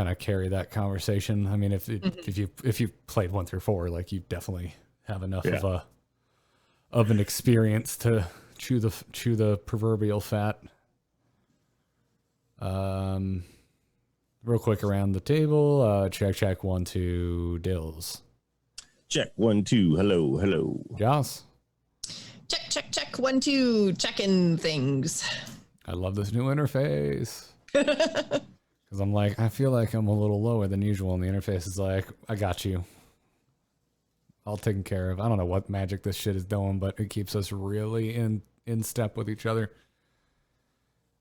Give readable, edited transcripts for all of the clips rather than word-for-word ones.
kind of carry that conversation. I mean, if you played 1 through 4, like you definitely have enough of an experience to chew the proverbial fat. Real quick around the table. Check 1 2 Dills. Check 1 2. Hello. Joss. Check 1 2. Checking things. I love this new interface. Because I'm like, I feel like I'm a little lower than usual, and the interface is like, I got you. All taken care of. I don't know what magic this shit is doing, but it keeps us really in step with each other.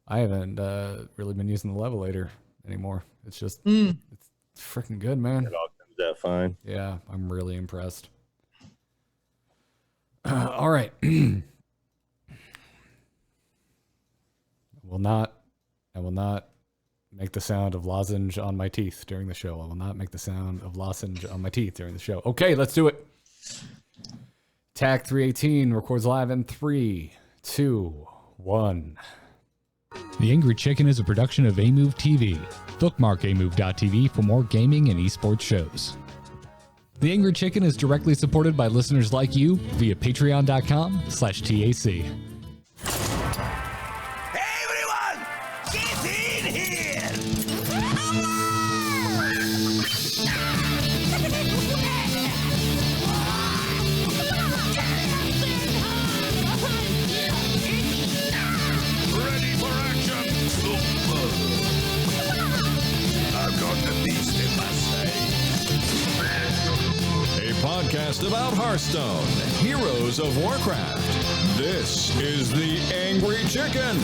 I haven't really been using the levelator anymore. It's just, it's freaking good, man. It all comes out fine. Yeah, I'm really impressed. All right. I will not make the sound of lozenge on my teeth during the show. I will not make the sound of lozenge on my teeth during the show. Okay, let's do it. TAC 318 records live in 3, 2, 1. The Angry Chicken is a production of Amove TV. Bookmark amove.tv for more gaming and esports shows. The Angry Chicken is directly supported by listeners like you via patreon.com/TAC. Podcast about Hearthstone, Heroes of Warcraft. This is the Angry Chicken.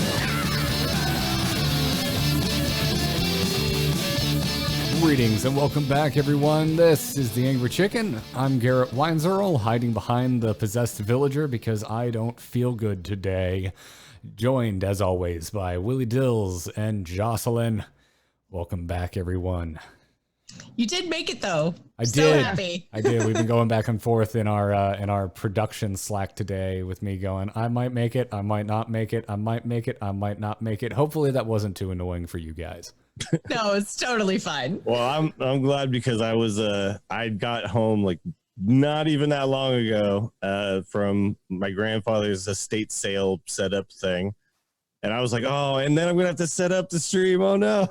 Greetings and welcome back, everyone. This is the Angry Chicken. I'm Garrett Weinzerl, hiding behind the possessed villager because I don't feel good today. Joined, as always, by Willie Dills and Jocelyn. Welcome back, everyone. You did make it though. I so did. Happy. I did. We've been going back and forth in our production Slack today with me going, I might make it, I might not make it, I might make it, I might not make it. Hopefully that wasn't too annoying for you guys. No, it's totally fine. Well, I'm glad because I got home like not even that long ago from my grandfather's estate sale setup thing. And I was like, oh, and then I'm going to have to set up the stream. Oh, no.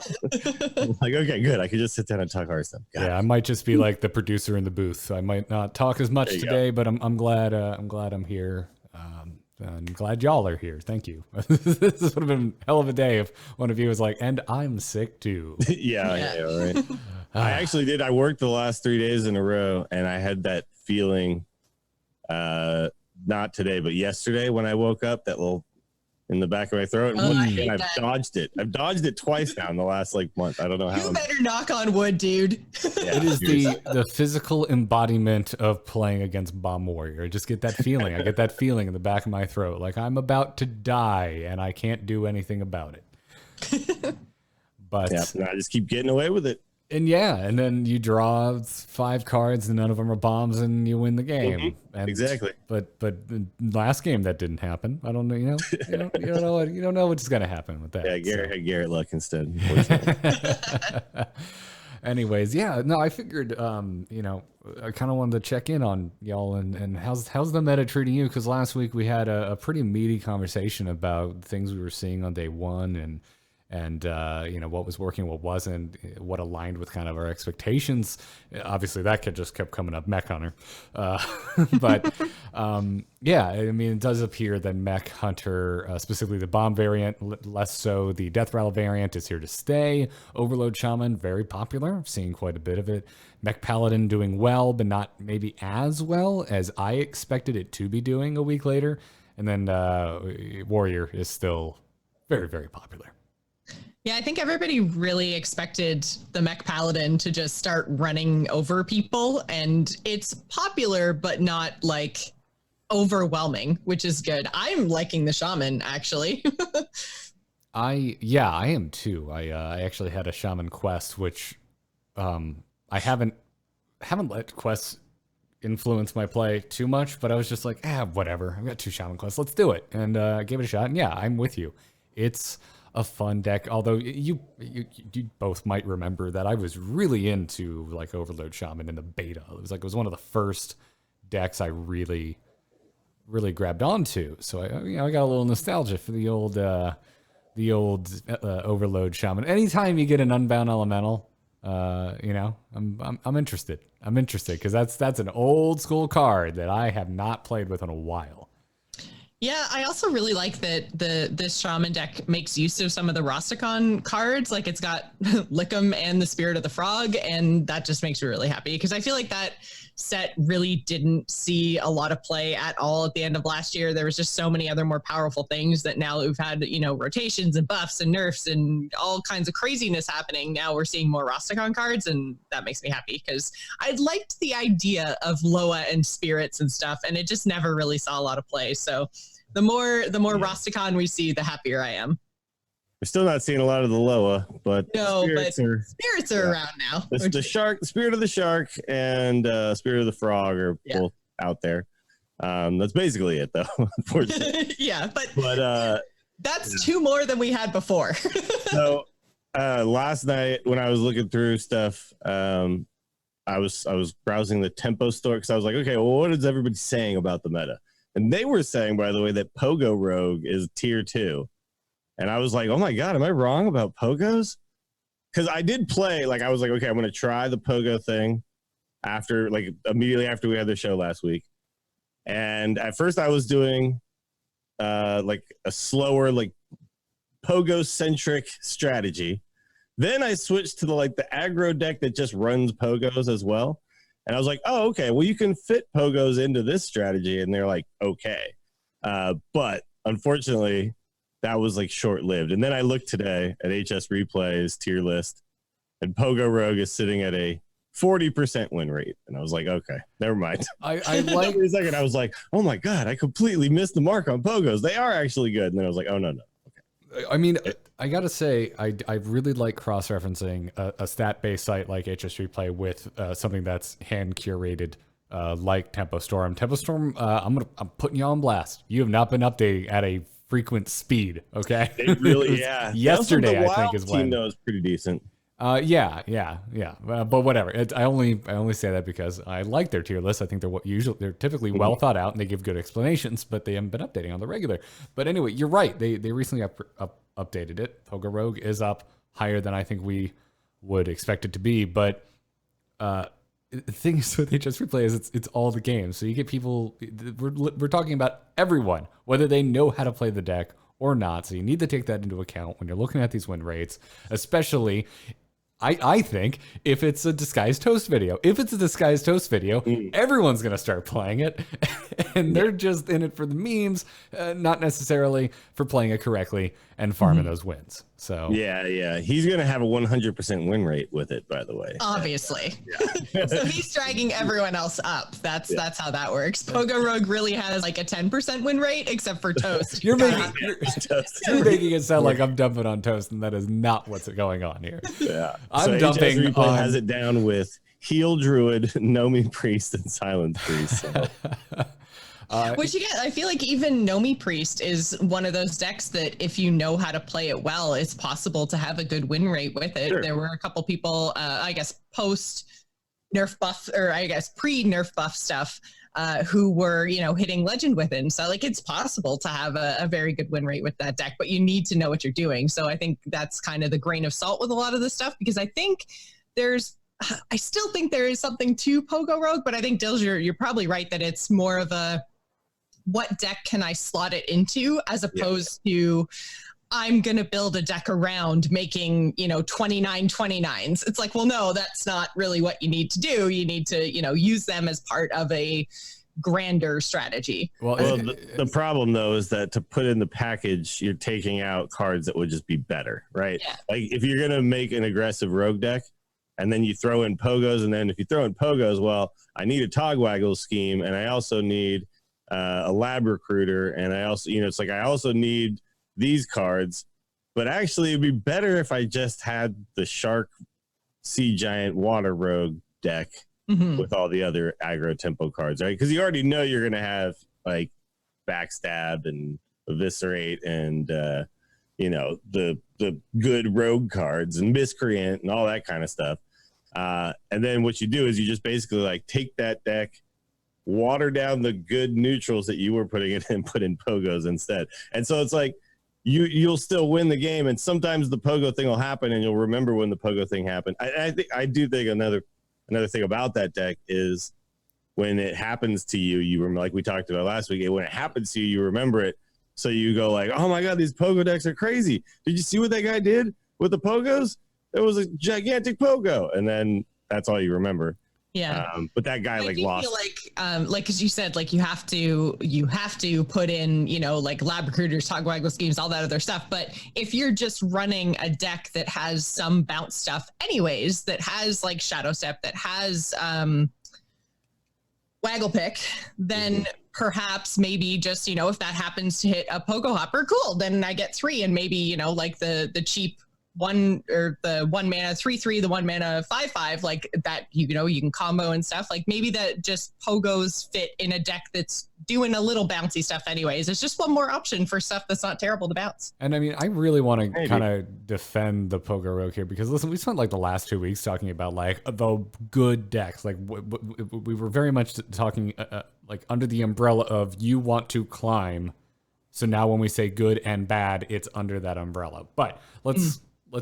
I'm like, okay, good. I could just sit down and talk Hearthstone. Yeah, I might just be like the producer in the booth. I might not talk as much today, but I'm glad I'm here. I'm glad y'all are here. Thank you. This would have been a hell of a day if one of you was like, and I'm sick too. yeah, right. I actually did. I worked the last 3 days in a row, and I had that feeling, not today, but yesterday when I woke up, that little in the back of my throat, and I've dodged it. I've dodged it twice now in the last month. I don't know how. You better knock on wood, dude. Yeah, it is the physical embodiment of playing against Bomb Warrior. I just get that feeling. I get that feeling in the back of my throat, like I'm about to die and I can't do anything about it. But I just keep getting away with it. And and then you draw 5 cards and none of them are bombs and you win the game. Mm-hmm. And, exactly. But the last game that didn't happen. I don't know. You don't know what's gonna happen with that. Yeah, Garrett had Garrett luck instead. Anyways, I figured I kind of wanted to check in on y'all and how's the meta treating you? Because last week we had a pretty meaty conversation about things we were seeing on day one and what was working, what wasn't, what aligned with kind of our expectations. Obviously that kid just kept coming up, Mech Hunter. But I mean, it does appear that Mech Hunter, specifically the bomb variant, less so the Death Rattle variant, is here to stay. Overload Shaman, very popular. I'm seeing quite a bit of it. Mech Paladin doing well, but not maybe as well as I expected it to be doing a week later. And then Warrior is still very, very popular. Yeah, I think everybody really expected the Mech Paladin to just start running over people, and it's popular, but not like overwhelming, which is good. I'm liking the Shaman, actually. I am too. I actually had a Shaman quest, which I haven't let quests influence my play too much, but I was just like, whatever. I've got 2 Shaman quests. Let's do it. And I gave it a shot. And yeah, I'm with you. It's a fun deck. Although you both might remember that I was really into like Overload Shaman in the beta. It was one of the first decks I really grabbed onto. So I got a little nostalgia for the old Overload Shaman. Anytime you get an Unbound Elemental, I'm interested. I'm interested because that's an old school card that I have not played with in a while. Yeah, I also really like that this Shaman deck makes use of some of the Rastakhan cards. Like it's got Lickum and the Spirit of the Frog, and that just makes me really happy because I feel like that set really didn't see a lot of play at all at the end of last year. There was just so many other more powerful things that now we've had, rotations and buffs and nerfs and all kinds of craziness happening. Now we're seeing more Rastakhan cards, and that makes me happy because I liked the idea of Loa and spirits and stuff, and it just never really saw a lot of play. So the more Rastakhan we see, the happier I am. We're still not seeing a lot of the Loa, but spirits are around now. The shark, Spirit of the Shark, and Spirit of the Frog are both out there. That's basically it, though. Unfortunately, but that's two more than we had before. So last night when I was looking through stuff, I was browsing the Tempo store because I was like, okay, well, what is everybody saying about the meta? And they were saying, by the way, that Pogo Rogue is tier 2. And I was like, oh my God, am I wrong about Pogos? Because I did play, like, I was like, okay, I'm going to try the Pogo thing immediately after we had the show last week. And at first I was doing like a slower, like Pogo-centric strategy. Then I switched to the aggro deck that just runs Pogos as well. And I was like, oh, okay, well, you can fit Pogos into this strategy. And they're like, okay. But unfortunately, that was like short-lived. And then I looked today at HS Replay's tier list, and Pogo Rogue is sitting at a 40% win rate. And I was like, okay, never mind. I like for a second, I was like, oh my God, I completely missed the mark on Pogos. They are actually good. And then I was like, oh, no. Okay. I mean, I gotta say, I really like cross-referencing a stat-based site like HS Replay with something that's hand-curated like Tempo Storm. Tempo Storm, I'm putting you on blast. You have not been updating at a frequent speed. Okay, it really, yeah. Yesterday, I think is when. Team though is pretty decent. Yeah. But whatever. I only say that because I like their tier list. I think they're typically well thought out and they give good explanations, but they haven't been updating on the regular. But anyway, you're right. They recently updated it. Pogo Rogue is up higher than I think we would expect it to be. But the thing is with HS Replay is it's all the games. So you get people. We're talking about everyone, whether they know how to play the deck or not. So you need to take that into account when you're looking at these win rates, especially. I think if it's a Disguised Toast video, everyone's going to start playing it. And they're just in it for the memes, not necessarily for playing it correctly and farming those wins. So yeah. He's going to have a 100% win rate with it, by the way. Obviously. So he's dragging everyone else up. That's how that works. Pogo Rogue really has like a 10% win rate, except for Toast. You're making it sound like I'm dumping on Toast, and that is not what's going on here. Yeah. I'm dumping on. Has it down with Heal Druid, Nomi Priest, and Silence Priest. So. Which again, I feel like even Nomi Priest is one of those decks that if you know how to play it well, it's possible to have a good win rate with it. Sure. There were a couple people, I guess, post nerf buff, or I guess pre-nerf buff stuff, who were, hitting legend with it. And so it's possible to have a very good win rate with that deck, but you need to know what you're doing. So I think that's kind of the grain of salt with a lot of this stuff, because I still think there is something to Pogo Rogue, but I think Dills, you're probably right that it's more of a, what deck can I slot it into, as opposed to I'm going to build a deck around making, 29 29s. It's like, well, no, that's not really what you need to do. You need to, use them as part of a grander strategy. Well, the problem though is that to put in the package, you're taking out cards that would just be better, right? Yeah. Like if you're going to make an aggressive rogue deck and then you throw in Pogos, and then if you throw in Pogos, well, I need a Togwaggle scheme, and I also need a lab recruiter, and I also, it's like I also need these cards, but actually it'd be better if I just had the Shark Sea Giant Water Rogue deck with all the other aggro tempo cards, right? Because you already know you're gonna have like Backstab and Eviscerate and the the good rogue cards and miscreant and all that kind of stuff. And then what you do is you just basically like take that deck, water down the good neutrals that you were putting in and put in pogos instead. And so it's like you'll still win the game, and sometimes the pogo thing will happen and you'll remember when the pogo thing happened. I do think another thing about that deck is when it happens to you, you remember, like we talked about last week, when it happens to you, you remember it. So you go like, oh my God, these pogo decks are crazy. Did you see what that guy did with the pogos? It was a gigantic pogo. And then that's all you remember. Yeah. But that guy lost. I feel like, as you said, like you have to put in, you know, like lab recruiters, togwaggle schemes, all that other stuff. But if you're just running a deck that has some bounce stuff anyways, that has like Shadow Step, that has, Waggle pick, then perhaps maybe just, you know, if that happens to hit a pogo hopper, cool, then I get 3, and maybe, you know, like the cheap 1 or the 1 mana 3/3, the 1 mana 5/5, like that, you know, you can combo and stuff. Like maybe that just pogos fit in a deck that's doing a little bouncy stuff anyways. It's just one more option for stuff that's not terrible to bounce. And I mean, I really want to kind of defend the pogo rogue here, because listen, we spent like the last 2 weeks talking about like the good decks. Like we were very much talking like under the umbrella of you want to climb. So now when we say good and bad, it's under that umbrella. But let's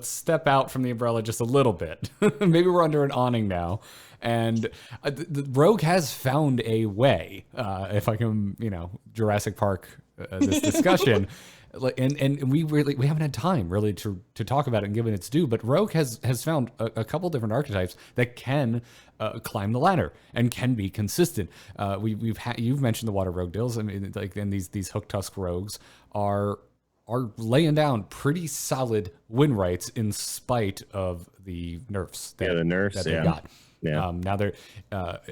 step out from the umbrella just a little bit. Maybe we're under an awning now. And the Rogue has found a way, if I can, you know, Jurassic Park this discussion. And we haven't had time really to talk about it and give it its due. But Rogue has found a couple different archetypes that can climb the ladder and can be consistent. You've mentioned the Water Rogue deals. I mean, like, and these Hook Tusk Rogues are laying down pretty solid win rates in spite of the nerfs. The nerfs that they got. Yeah. Now they're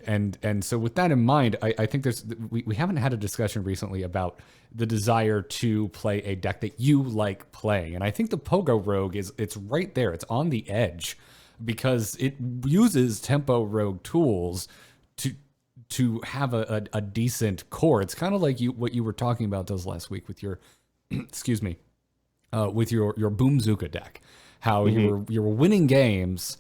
and so with that in mind, I think we haven't had a discussion recently about the desire to play a deck that you like playing, and I think the Pogo Rogue it's right there. It's on the edge because it uses tempo rogue tools to have a decent core. It's kind of like what you were talking about those last week with your excuse me, with your Boomzooka deck, how you were winning games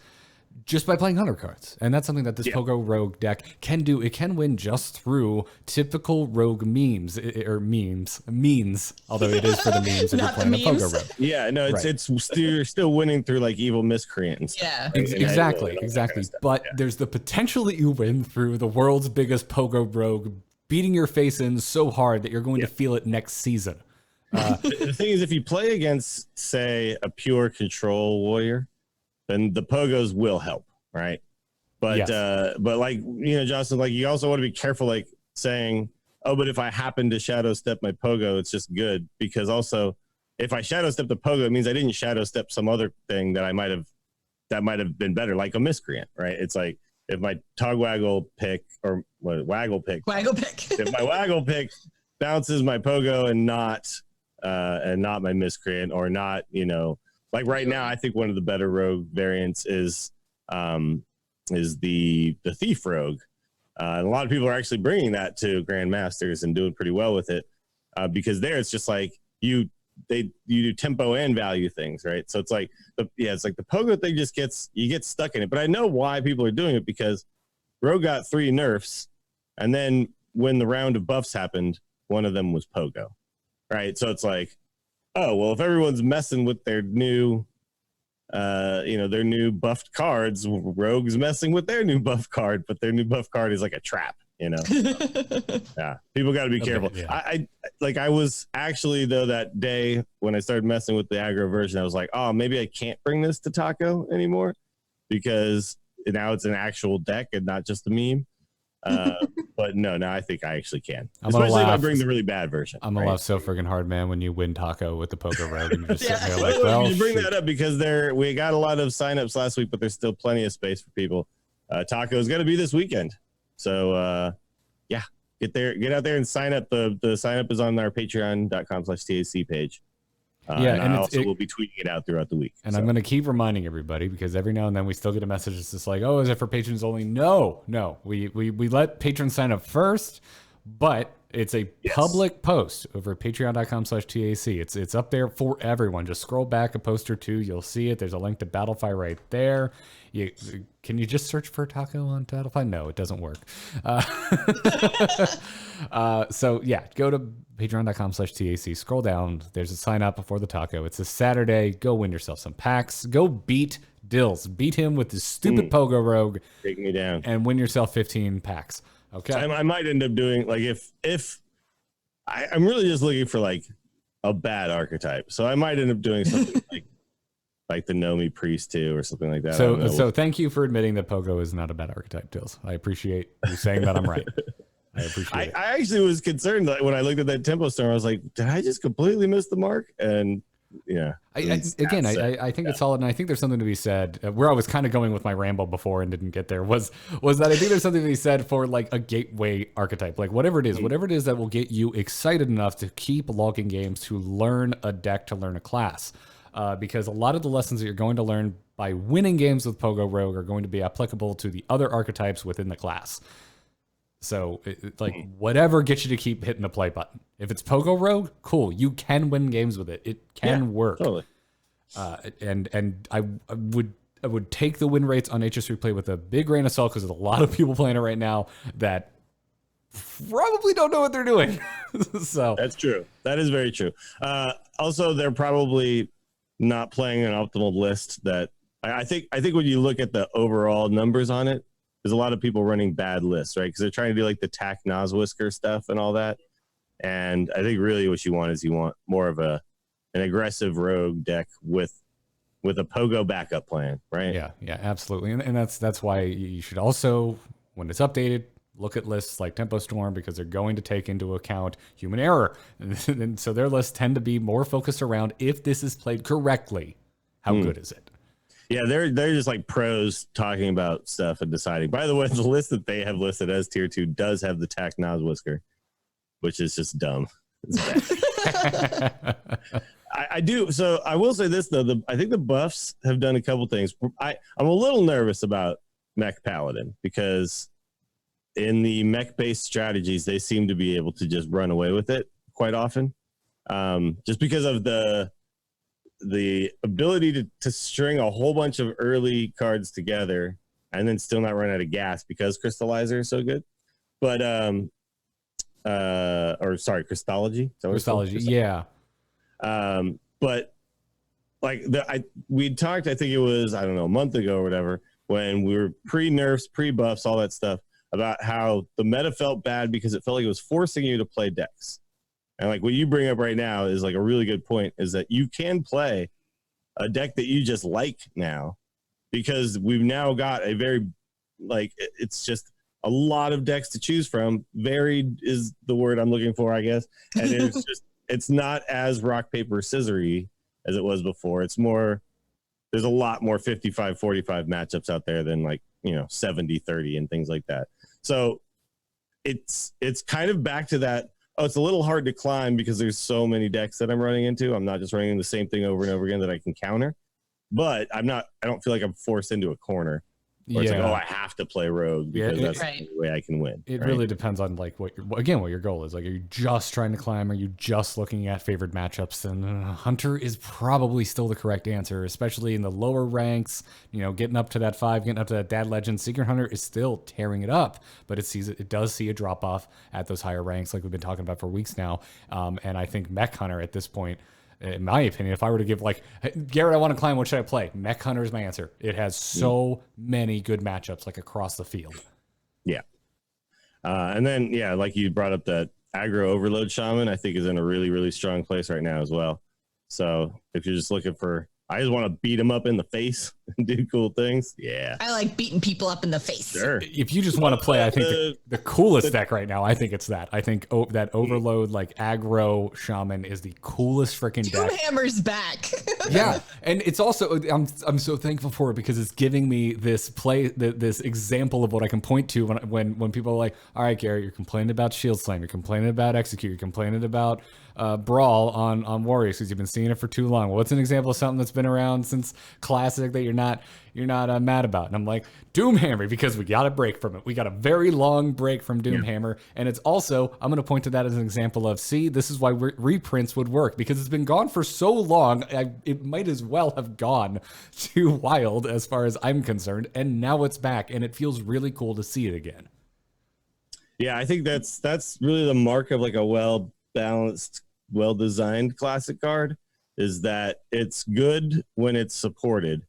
just by playing hunter cards. And that's something that this Pogo Rogue deck can do. It can win just through typical rogue memes, although it is for the memes if you're playing the Pogo Rogue. Yeah, no, it's you're still winning through like evil miscreant and stuff. Yeah. Exactly. Kind of stuff, but there's the potential that you win through the world's biggest Pogo Rogue beating your face in so hard that you're going to feel it next season. The thing is, if you play against, say, a pure control warrior, then the pogos will help, right? But but like, you know, Johnson, like, you also want to be careful, like saying, oh, but if I happen to shadow step my pogo, it's just good, because also if I shadow step the pogo, it means I didn't shadow step some other thing that might have been better, like a miscreant, right? It's like if my waggle pick if my waggle pick bounces my pogo and not my miscreant, or not, you know, like right now, I think one of the better rogue variants is the thief rogue. And a lot of people are actually bringing that to Grandmasters and doing pretty well with it, because there it's just like you do tempo and value things, right? So it's like it's like the pogo thing just you get stuck in it. But I know why people are doing it, because rogue got 3 nerfs, and then when the round of buffs happened, one of them was pogo, right? So it's like, oh, well, if everyone's messing with their new, their new buffed cards, Rogue's messing with their new buff card, but their new buff card is like a trap, you know? Yeah, people got to be careful. Yeah. I was actually, though, that day when I started messing with the aggro version, I was like, oh, maybe I can't bring this to Taco anymore, because now it's an actual deck and not just a meme. But no, I think I actually can. Especially if I bring the really bad version. I'm gonna laugh so freaking hard, man, when you win Taco with the Pogo Rogue and you just sit there like, well, you bring that up because we got a lot of signups last week, but there's still plenty of space for people. Taco is gonna be this weekend, so get out there and sign up. The sign up is on our patreon.com/TAC page. And we'll be tweeting it out throughout the week. And I'm going to keep reminding everybody, because every now and then we still get a message that's just like, oh, is it for patrons only? No. We let patrons sign up first, but It's a Yes. public post over at patreon.com/TAC. It's up there for everyone. Just scroll back a post or two. You'll see it. There's a link to Battlefy right there. Can you just search for taco on Battlefy? No, it doesn't work. So yeah, go to patreon.com/TAC. Scroll down. There's a sign up before the taco. It's a Saturday. Go win yourself some packs. Go beat Dills. Beat him with his stupid Pogo Rogue. Take me down. And win yourself 15 packs. Okay. I might end up doing like if I'm really just looking for like a bad archetype, so I might end up doing something like the Nomi Priest too or something like that. So thank you for admitting that Pogo is not a bad archetype, Dills. I appreciate you saying that I'm right. I appreciate it. I actually was concerned that when I looked at that tempo storm, I was like, did I just completely miss the mark? And yeah, I think it's solid, and I think there's something to be said. Where I was kind of going with my ramble before and didn't get there was that I think there's something to be said for like a gateway archetype, like whatever it is that will get you excited enough to keep logging games, to learn a deck, to learn a class, because a lot of the lessons that you're going to learn by winning games with Pogo Rogue are going to be applicable to the other archetypes within the class. So, whatever gets you to keep hitting the play button. If it's Pogo Rogue, cool. You can win games with it. It can work. Totally. And I would take the win rates on HS Replay with a big grain of salt because there's a lot of people playing it right now that probably don't know what they're doing. So that's true. That is very true. Also, they're probably not playing an optimal list. That I think when you look at the overall numbers on it, there's a lot of people running bad lists, right? Because they're trying to do like the Tack Noswhisker stuff and all that. And I think really what you want more of an aggressive rogue deck with a Pogo backup plan, right? Yeah, absolutely. And that's why you should also, when it's updated, look at lists like Tempo Storm, because they're going to take into account human error. And so their lists tend to be more focused around, if this is played correctly, how good is it? Yeah, they're just like pros talking about stuff and deciding. By the way, the list that they have listed as tier 2 does have the Tack Noswhisker, which is just dumb. I do. So I will say this though, I think the buffs have done a couple things. I'm a little nervous about Mech Paladin because in the mech based strategies, they seem to be able to just run away with it quite often. Just because of the ability to string a whole bunch of early cards together and then still not run out of gas because Crystallizer is so good. But Crystology. Crystology, yeah. But like we talked, I think it was, I don't know, a month ago or whatever, when we were pre-nerfs, pre-buffs, all that stuff, about how the meta felt bad because it felt like it was forcing you to play decks. And like what you bring up right now is like a really good point, is that you can play a deck that you just like now, because we've now got a very, like, it's just a lot of decks to choose from. Varied is the word I'm looking for, I guess. And it's just, it's not as rock, paper, scissory as it was before. It's more, there's a lot more 55-45 matchups out there than 70-30 and things like that. So it's kind of back to that. Oh, it's a little hard to climb because there's so many decks that I'm running into. I'm not just running the same thing over and over again that I can counter, but I don't feel like I'm forced into a corner. Or it's like, I have to play rogue because that's the only way I can win. It really depends on like what your goal is. Like, are you just trying to climb? Are you just looking at favored matchups? And Hunter is probably still the correct answer, especially in the lower ranks. Getting up to that 5, getting up to that Dad Legend. Secret Hunter is still tearing it up, but it does see a drop off at those higher ranks, like we've been talking about for weeks now. And I think Mech Hunter at this point, in my opinion, if I were to give hey, Garrett, I want to climb, what should I play? Mech Hunter is my answer. It has so many good matchups across the field. Yeah. And then, like you brought up, that aggro overload shaman, I think is in a really, really strong place right now as well. So if you're just looking for, I just want to beat them up in the face and do cool things. Yeah. I like beating people up in the face. Sure. If you just want to play, I think the coolest deck right now, I think it's that. I think that overload, aggro shaman is the coolest freaking deck. Doomhammer's back. Yeah. And it's also, I'm so thankful for it because it's giving me this example of what I can point to when people are like, all right, Garrett, you're complaining about Shield Slam, you're complaining about Execute, you're complaining about Brawl on Warriors because you've been seeing it for too long. What's an example of something that's been around since Classic that you're not mad about. And I'm like, Doomhammer, because we got a break from it. We got a very long break from Doomhammer. And it's also, I'm going to point to that as an example of, see, this is why reprints would work, because it's been gone for so long. It might as well have gone to Wild as far as I'm concerned. And now it's back, and it feels really cool to see it again. Yeah, I think that's really the mark of like a well-balanced, well-designed classic card, is that it's good when it's supported.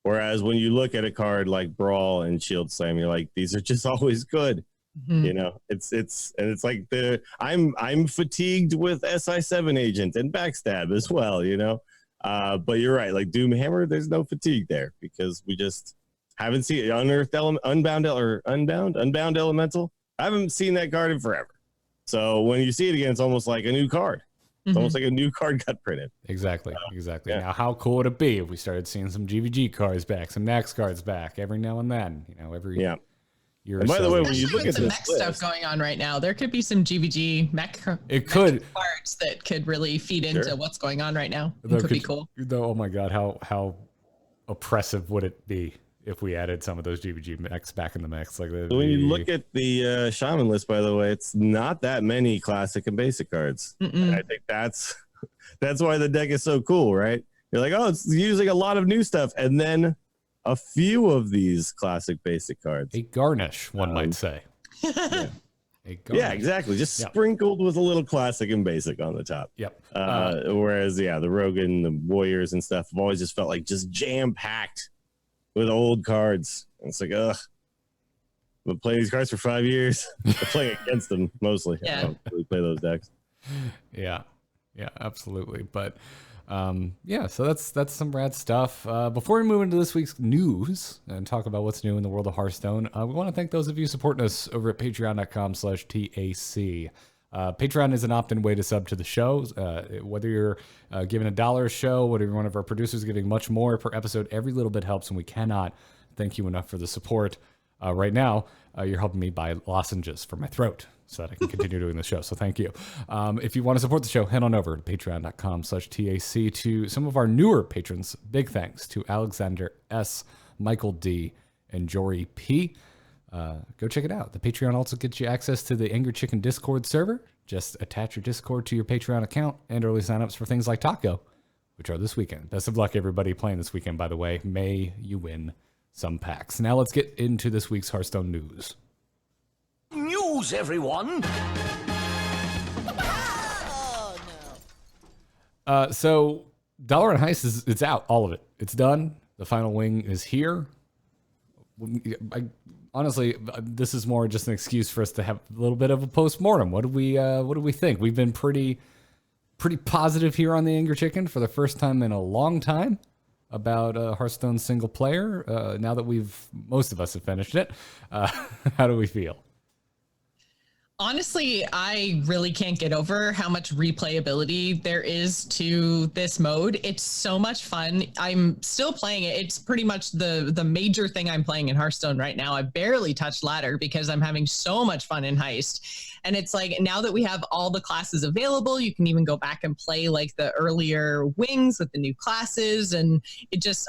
Whereas when you look at a card like Brawl and Shield Slam, you're like, these are just always good. You know, it's like I'm fatigued with SI7 Agent and Backstab as well, you know. But you're right, like Doomhammer, there's no fatigue there because we just haven't seen Unearthed Unbound Elemental. I haven't seen that card in forever. So when you see it again, it's almost like a new card. It's almost like a new card got printed. Exactly. Yeah. Now, how cool would it be if we started seeing some GVG cards back, some Nax cards back every now and then? You know, every year. And by the way, when you Especially look with at the this mech stuff going on right now, there could be some GVG mech cards that could really feed into what's going on right now. It could be cool. Oh my God, how oppressive would it be if we added some of those GVG mechs back in the mix? Like So when you look at the Shaman list, by the way, it's not that many classic and basic cards. And I think that's why the deck is so cool, right? You're like, oh, it's using a lot of new stuff, and then a few of these classic basic cards. A garnish, one might say. Yeah, exactly. Just sprinkled with a little classic and basic on the top. Yep. Whereas, the Rogan, the Warriors and stuff have always just felt like just jam-packed with old cards. And it's like, ugh. I've been playing these cards for 5 years. I'm playing against them mostly. Yeah. I don't really play those decks. Yeah, absolutely. But so that's some rad stuff. Before we move into this week's news and talk about what's new in the world of Hearthstone, we want to thank those of you supporting us over at patreon.com/TAC. Patreon is an opt-in way to sub to the show. Whether you're giving $1 a show, whether you're one of our producers giving much more per episode, every little bit helps, and we cannot thank you enough for the support. Right now, you're helping me buy lozenges for my throat so that I can continue doing the show. So thank you. If you want to support the show, head on over to patreon.com/TAC. To some of our newer patrons, big thanks to Alexander S., Michael D., and Jory P. Go check it out. The Patreon also gets you access to the Angry Chicken Discord server. Just attach your Discord to your Patreon account and early signups for things like Taco, which are this weekend. Best of luck, everybody playing this weekend, by the way. May you win some packs. Now let's get into this week's Hearthstone news. News, everyone! So Dalaran Heist it's out, all of it. It's done. The final wing is here. Honestly, this is more just an excuse for us to have a little bit of a post-mortem. What do we think? We've been pretty positive here on the Angry Chicken for the first time in a long time about Hearthstone single player. Now that most of us have finished it, how do we feel? Honestly, I really can't get over how much replayability there is to this mode. It's so much fun. I'm still playing it. It's pretty much the major thing I'm playing in Hearthstone right now. I barely touched ladder because I'm having so much fun in Heist. And it's like, now that we have all the classes available, you can even go back and play like the earlier wings with the new classes. And it's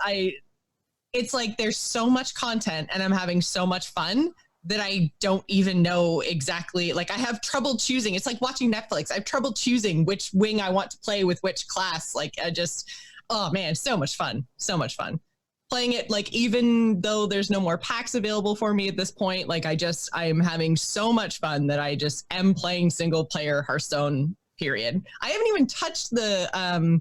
like there's so much content and I'm having so much fun that I don't even know exactly, like I have trouble choosing. It's like watching Netflix. I have trouble choosing which wing I want to play with which class. Like oh man, so much fun. So much fun. Playing it, like even though there's no more packs available for me at this point, like I am having so much fun that I just am playing single player Hearthstone, period. I haven't even touched the,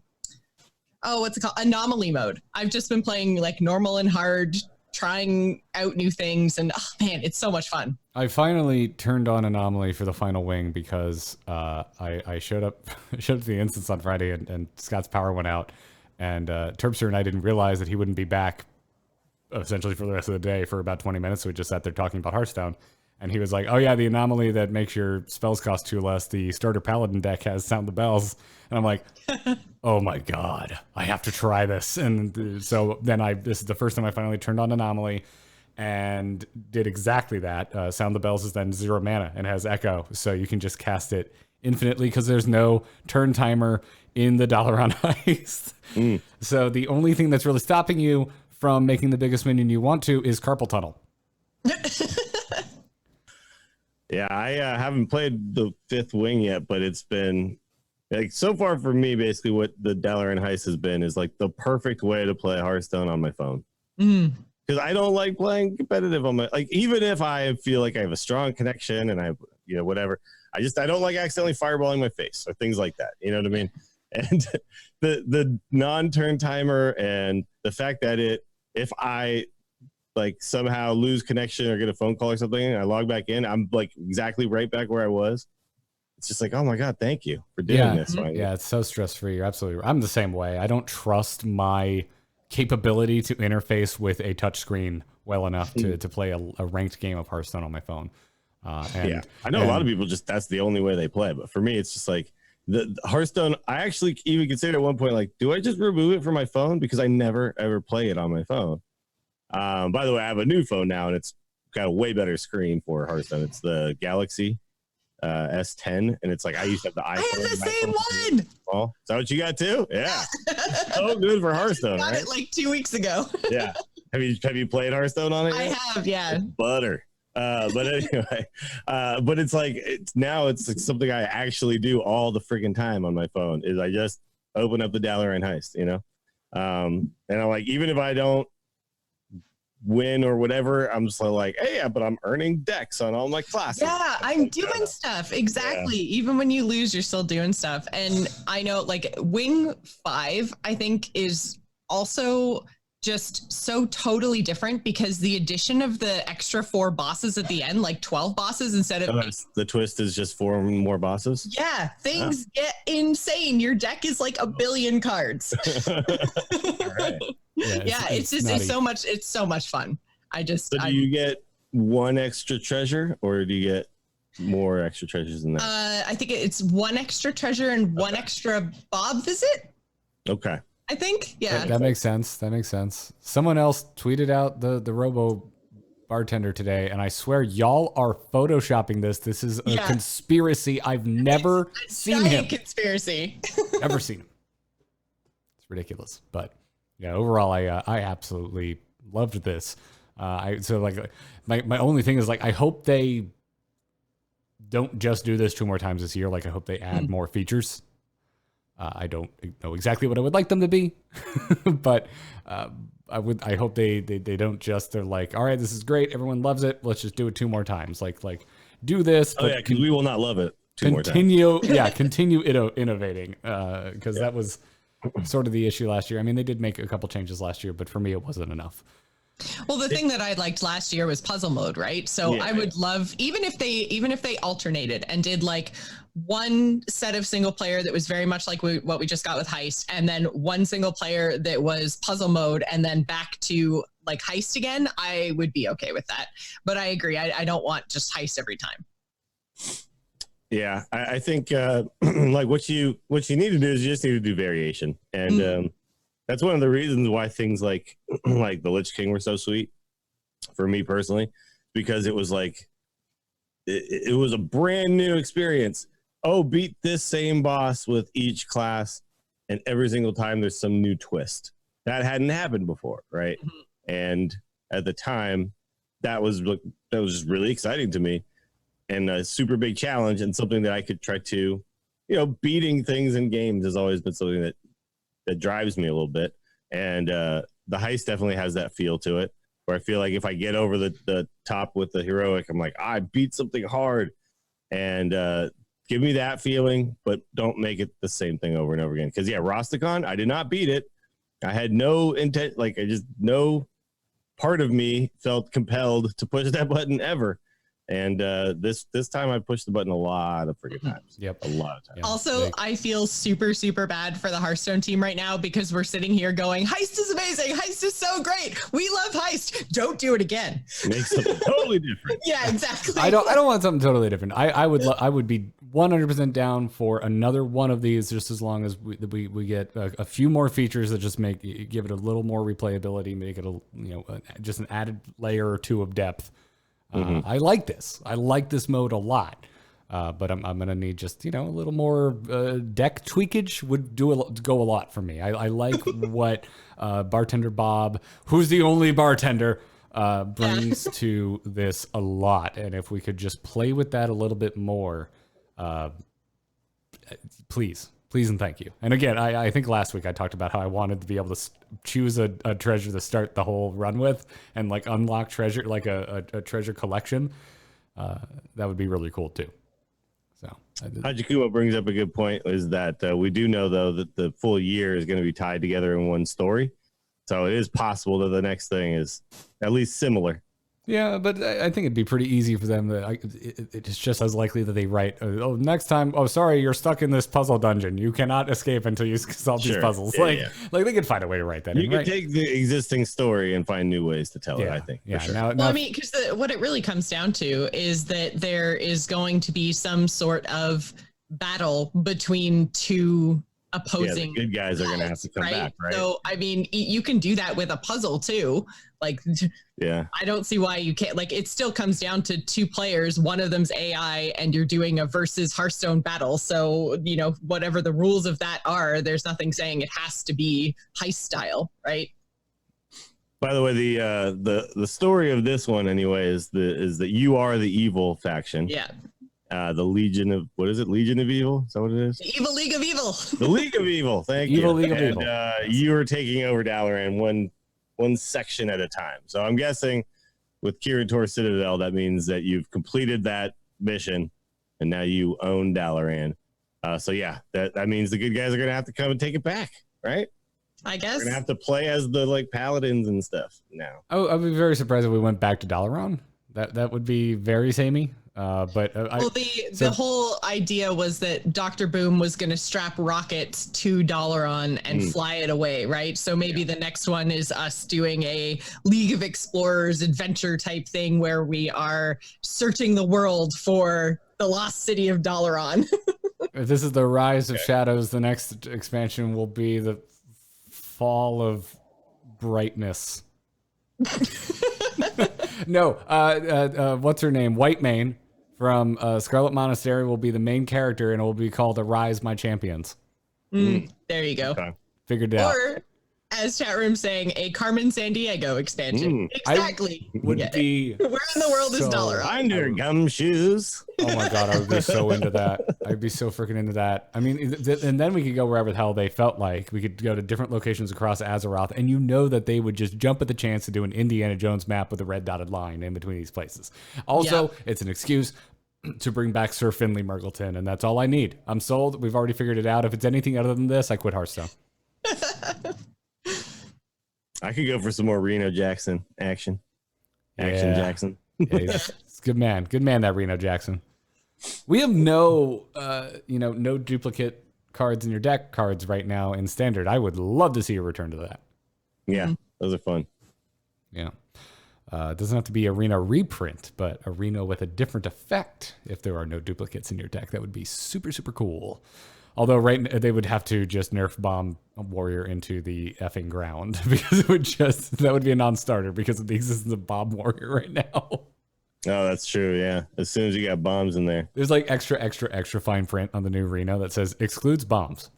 what's it called? Anomaly mode. I've just been playing like normal and hard, trying out new things, and oh man, it's so much fun. I finally turned on Anomaly for the final wing because I showed up to the instance on Friday and Scott's power went out, and Terpster and I didn't realize that he wouldn't be back essentially for the rest of the day for about 20 minutes. So we just sat there talking about Hearthstone, and he was like, "Oh yeah, the Anomaly that makes your spells cost 2 less. The starter Paladin deck has Sound the Bells," and I'm like, "Oh my god, I have to try this." And so then this is the first time I finally turned on Anomaly and did exactly that. Sound the Bells is then 0 mana and has Echo, so you can just cast it infinitely because there's no turn timer in the Dalaran Heist. So the only thing that's really stopping you from making the biggest minion you want to is carpal tunnel. Yeah, I haven't played the Fifth Wing yet, but it's been like so far for me. Basically, what the Dalaran Heist has been is like the perfect way to play Hearthstone on my phone. Because I don't like playing competitive on my, like, even if I feel like I have a strong connection and I, whatever, I don't like accidentally fireballing my face or things like that. You know what I mean? And the non-turn timer and the fact that if I like somehow lose connection or get a phone call or something and I log back in, I'm like exactly right back where I was. It's just like, oh my God, thank you for doing this. Yeah, it's so stress-free. You're absolutely right. I'm the same way. I don't trust my capability to interface with a touchscreen well enough to play a ranked game of Hearthstone on my phone. I know a lot of people that's the only way they play. But for me, it's just like the Hearthstone. I actually even considered at one point, like, do I just remove it from my phone? Because I never, ever play it on my phone. By the way, I have a new phone now, and it's got a way better screen for Hearthstone. It's the Galaxy S10, and it's like I used to have the iPhone. I have the same one. Oh, is that what you got too? Yeah, so good for Hearthstone. Got right? it like 2 weeks ago. Yeah. Have you played Hearthstone on it yet? I have, yeah. Butter. But anyway, but it's like it's like something I actually do all the freaking time on my phone. Is I just open up the Dalaran Heist, and I'm like, even if I don't win or whatever, I'm just like, hey, but I'm earning decks on all my classes. Yeah, I'm doing stuff. Exactly. Yeah. Even when you lose, you're still doing stuff. And I know like Wing 5, I think, is also just so totally different because the addition of the extra 4 bosses at the end, like 12 bosses instead of the twist is just 4 more bosses. Yeah, things get insane. Your deck is like 1 billion cards. All right. Yeah, it's so much fun. So do you get 1 extra treasure or do you get more extra treasures than that? I think it's 1 extra treasure and 1 extra Bob visit. Okay. I think, yeah. That makes sense. Someone else tweeted out the Robo bartender today, and I swear y'all are photoshopping this. This is a conspiracy. I've never seen him. Conspiracy. Never seen him. It's ridiculous. But yeah, overall, I absolutely loved this. My only thing is like I hope they don't just do this 2 more times this year. Like I hope they add more features. I don't know exactly what I would like them to be, but I hope they don't just, they're like, all right, this is great, everyone loves it, let's just do it 2 more times. Like do this. Oh yeah, because we will not love it 2 more times. Continue innovating, because that was sort of the issue last year. I mean, they did make a couple changes last year, but for me, it wasn't enough. Well, the thing that I liked last year was puzzle mode, right? So I would love, even if they alternated and did like 1 set of single player that was very much like what we just got with Heist, and then 1 single player that was puzzle mode, and then back to like Heist again, I would be okay with that. But I agree, I don't want just Heist every time. Yeah, I think like what you need to do is you just need to do variation, and that's one of the reasons why things like the Lich King were so sweet for me personally, because it was like it was a brand new experience. Oh, beat this same boss with each class, and every single time there's some new twist that hadn't happened before, right? And at the time, that was just really exciting to me, and a super big challenge, and something that I could try to, beating things in games has always been something that drives me a little bit. And the Heist definitely has that feel to it, where I feel like if I get over the top with the heroic, I'm like, I beat something hard, and give me that feeling, but don't make it the same thing over and over again. Because Rosticon, I did not beat it. I had no intent, no part of me felt compelled to push that button ever. And this time I pushed the button a lot of freaking times. Yep. A lot of times. Also, I feel super, super bad for the Hearthstone team right now because we're sitting here going, Heist is amazing. Heist is so great. We love Heist. Don't do it again. Make something totally different. Yeah, exactly. I don't want something totally different. I would be 100% down for another one of these, just as long as we get a few more features that just give it a little more replayability, make it just an added layer or 2 of depth. I like this. I like this mode a lot. But I'm gonna need just a little more deck tweakage would go a lot for me. I like what bartender Bob, who's the only bartender, brings to this a lot, and if we could just play with that a little bit more, please and thank you. And again, I think last week I talked about how I wanted to be able to choose a treasure to start the whole run with, and like unlock treasure, like a treasure collection. That would be really cool too. So Hajikuma brings up a good point, is that we do know though that the full year is going to be tied together in one story. So it is possible that the next thing is at least similar. Yeah, but I think it'd be pretty easy for them. It's just as likely that they write, next time, sorry, you're stuck in this puzzle dungeon. You cannot escape until you solve these puzzles. Like they could find a way to write that. You can take the existing story and find new ways to tell it, I think. Yeah, sure. Well, I mean, because what it really comes down to is that there is going to be some sort of battle between two opposing. The good guys are going to have to come back, right? So, I mean, you can do that with a puzzle too. Like, I don't see why you can't. Like, it still comes down to two players. One of them's AI, and you're doing a versus Hearthstone battle. So, whatever the rules of that are, there's nothing saying it has to be heist style, right? By the way, the story of this one, anyway, is that you are the evil faction. Yeah. The Legion of, what is it? Legion of Evil? Is that what it is? The Evil League of Evil. The League of Evil. Thank you. Evil League of Evil. You are taking over Dalaran one section at a time. So I'm guessing with Kirator Citadel, that means that you've completed that mission and now you own Dalaran. So yeah, that means the good guys are going to have to come and take it back, right? I guess. We're going to have to play as the paladins and stuff now. Oh, I'd be very surprised if we went back to Dalaran. That would be very samey. The whole idea was that Dr. Boom was going to strap rockets to Dalaran and fly it away, right? So maybe the next one is us doing a League of Explorers adventure type thing where we are searching the world for the lost city of Dalaran. If this is the Rise of Shadows, the next expansion will be the Fall of Brightness. No, what's her name? Whitemane from Scarlet Monastery will be the main character, and it will be called Arise My Champions. There you go. Okay. Figured it out. Or, as chat room saying, a Carmen Sandiego expansion. Exactly. Would be where in the world is Dalaran? Find your gumshoes. Oh my god, I would be so into that. I'd be so freaking into that. I mean, and then we could go wherever the hell they felt like. We could go to different locations across Azeroth, and that they would just jump at the chance to do an Indiana Jones map with a red dotted line in between these places. Also, it's an excuse to bring back Sir Finley Murgleton, and that's all I need. I'm sold. We've already figured it out. If it's anything other than this, I quit Hearthstone. I could go for some more Reno Jackson action. Jackson. Yeah, it's good man, that Reno Jackson. We have no duplicate cards in your deck cards right now in standard. I would love to see a return to that. Yeah, those are fun. Yeah. It doesn't have to be a Reno reprint, but a Reno with a different effect if there are no duplicates in your deck. That would be super, super cool. Although they would have to just nerf bomb Warrior into the effing ground because that would be a non-starter because of the existence of Bomb Warrior right now. Oh, that's true. Yeah. As soon as you got bombs in there, there's like extra fine print on the new Reno that says excludes bombs.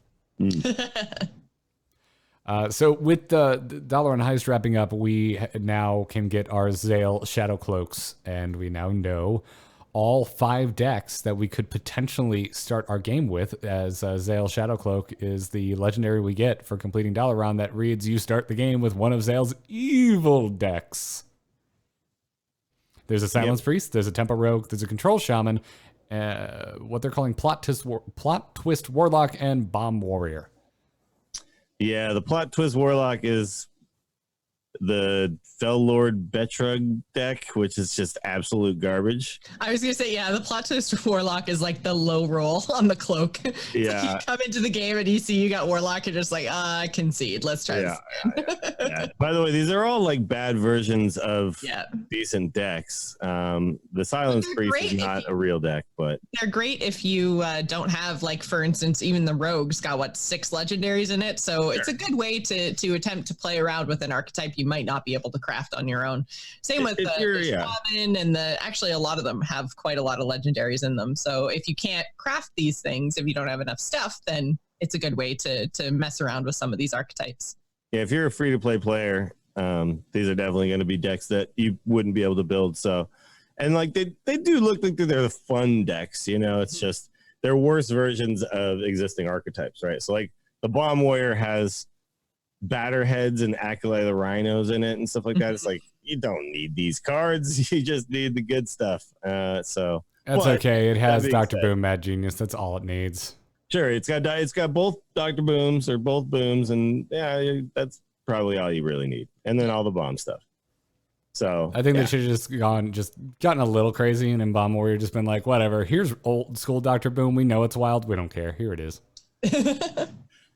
So with the Dalaran Heist wrapping up, we now can get our Zayle Shadow Cloaks, and we now know all 5 decks that we could potentially start our game with, as Zayle Shadow Cloak is the legendary we get for completing Dalaran that reads, you start the game with one of Zayle's evil decks. There's a Silence Priest, there's a Tempo Rogue, there's a Control Shaman, what they're calling Plot Twist Warlock, and Bomb Warrior. Yeah, the Plot Twist Warlock is the Fell Lord Betrug deck, which is just absolute garbage. I was gonna say, the Plot Twist Warlock is like the low roll on the Cloak. Yeah, like you come into the game and you got Warlock, you're just like, I concede. Let's try this. Yeah. By the way, these are all like bad versions of decent decks. The Silence Priest is not a real deck, but they're great if you don't have, like, for instance, even the Rogue's got 6 legendaries in it, so it's a good way to attempt to play around with an archetype you you might not be able to craft on your own. Same with the shaman and actually a lot of them have quite a lot of legendaries in them. So if you can't craft these things, if you don't have enough stuff, then it's a good way to mess around with some of these archetypes. Yeah, if you're a free-to-play player, these are definitely going to be decks that you wouldn't be able to build. So, and like they do look like they're the fun decks, you know. It's just they're worse versions of existing archetypes, right? So like the Bomb Warrior has batter heads and Acolyte of the Rhinos in it and stuff like that. It's like, you don't need these cards. You just need the good stuff. So that's okay. It has Dr. Boom Mad Genius. That's all it needs. Sure. It's got both Dr. Booms or both booms. And yeah, that's probably all you really need. And then all the bomb stuff. So I think they should have gotten a little crazy, and in Bomb Warrior just been like, whatever, here's old school Dr. Boom. We know it's wild. We don't care. Here it is.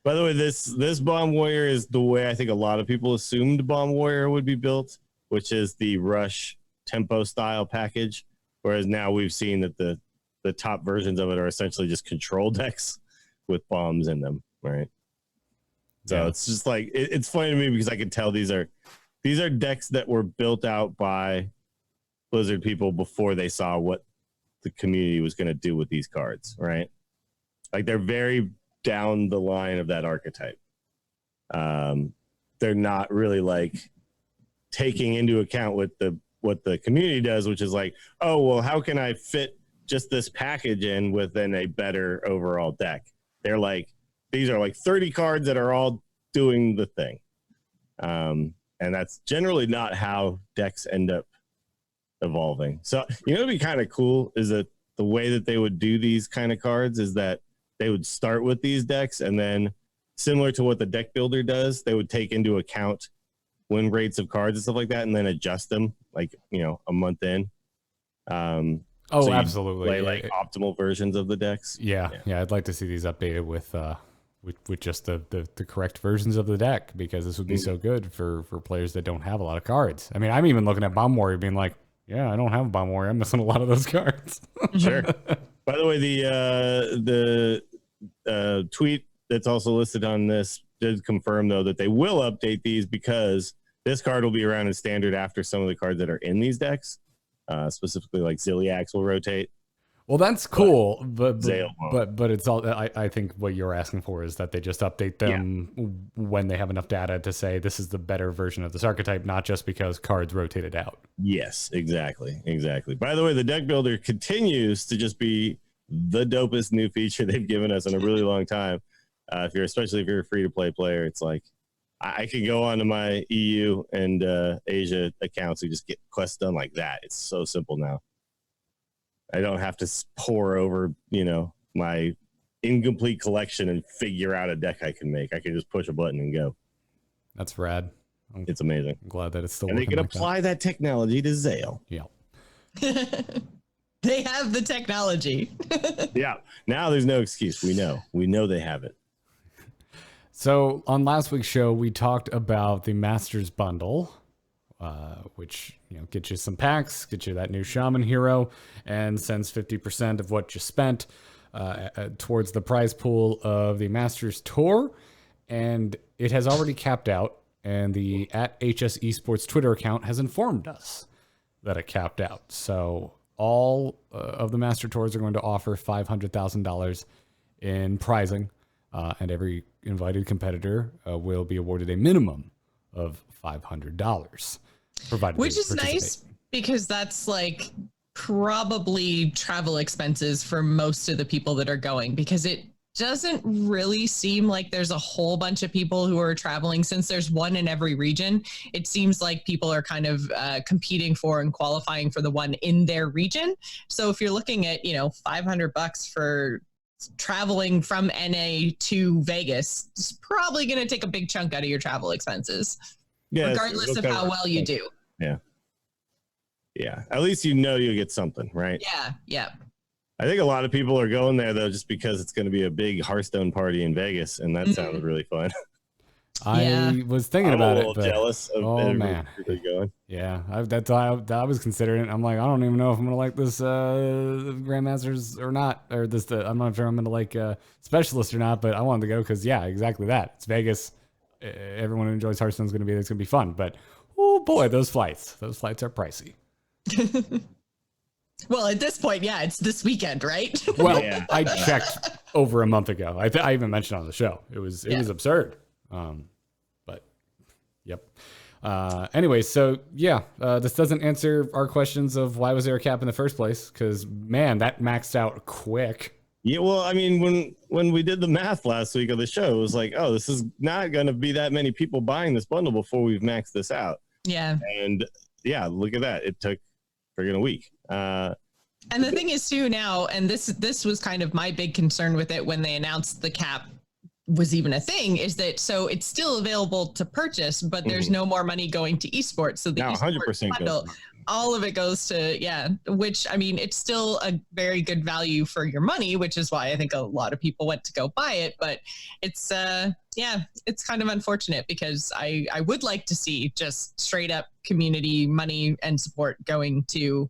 By the way, this Bomb Warrior is the way I think a lot of people assumed Bomb Warrior would be built, which is the Rush tempo style package. Whereas now we've seen that the top versions of it are essentially just control decks with bombs in them, right? So it's just like it's funny to me because I can tell these are decks that were built out by Blizzard people before they saw what the community was going to do with these cards, right? Like they're very down the line of that archetype. They're not really like taking into account what the community does, which is like, oh, well, how can I fit just this package in within a better overall deck? They're like, these are like 30 cards that are all doing the thing. And that's generally not how decks end up evolving. So, you know, what'd be kind of cool is that the way that they would do these kind of cards is that they would start with these decks, and then similar to what the deck builder does, they would take into account win rates of cards and stuff like that, and then adjust them like, you know, a month in. So absolutely. Play like optimal versions of the decks. Yeah. I'd like to see these updated with just the correct versions of the deck, because this would be so good for players that don't have a lot of cards. I mean, I'm even looking at Bomb Warrior being like, yeah, I don't have a Bomb Warrior. I'm missing a lot of those cards. Sure. By the way, the tweet that's also listed on this did confirm, though, that they will update these because this card will be around in standard after some of the cards that are in these decks. Specifically, like Ziliax will rotate. Well, that's cool, but Zayle it's all. I think what you're asking for is that they just update them when they have enough data to say this is the better version of this archetype, not just because cards rotated out. Yes, exactly. By the way, the deck builder continues to just be the dopest new feature they've given us in a really long time. Especially if you're a free to play player, it's like I can go onto my EU and Asia accounts and just get quests done like that. It's so simple now. I don't have to pore over, you know, my incomplete collection and figure out a deck I can make. I can just push a button and go. That's rad. It's amazing. I'm glad that it's still and working. They can like apply that technology to Zayle. Yeah. They have the technology. Yeah. Now there's no excuse. We know they have it. So on last week's show, we talked about the Masters bundle, which, you know, gets you some packs, gets you that new Shaman hero, and sends 50% of what you spent towards the prize pool of the Masters Tour. And it has already capped out, and the @HS eSports Twitter account has informed us that it capped out. So all of the Master Tours are going to offer $500,000 in prizing, and every invited competitor will be awarded a minimum of $500, provided which is nice because that's like probably travel expenses for most of the people that are going, because it doesn't really seem like there's a whole bunch of people who are traveling. Since there's one in every region, it seems like people are kind of competing for and qualifying for the one in their region. So if you're looking at, you know, $500 for traveling from NA to Vegas, it's probably going to take a big chunk out of your travel expenses, regardless of how well you do. Yeah. At least you know you'll get something, right? Yeah. I think a lot of people are going there, though, just because it's going to be a big Hearthstone party in Vegas, and that sounded really fun. I was thinking about it. I'm a little jealous of man. really going. Yeah, that's why I was considering it. I'm like, I don't even know if I'm gonna like this Grandmasters or not, or this. I'm not sure I'm gonna like Specialist or not, but I wanted to go because exactly that. It's Vegas. Everyone who enjoys Hearthstone is gonna be there. It's gonna be fun. But Oh boy, those flights are pricey. Well, at this point, yeah, it's this weekend, right? Well, Yeah. I checked over a month ago. I even mentioned on the show. It was absurd. But yep. Anyway, so yeah, this doesn't answer our questions of why was there a cap in the first place? Because man, that maxed out quick. Yeah, well, I mean, when we did the math last week of the show, it was like, oh, this is not going to be that many people buying this bundle before we've maxed this out. Yeah. And yeah, look at that. It took friggin' a week. And the thing is too now, and this was kind of my big concern with it when they announced the cap was even a thing, is that so it's still available to purchase, but there's no more money going to esports. So the Now esports 100% bundle, all of it goes to, which I mean, it's still a very good value for your money, which is why I think a lot of people went to go buy it. But it's, it's kind of unfortunate because I would like to see just straight up community money and support going to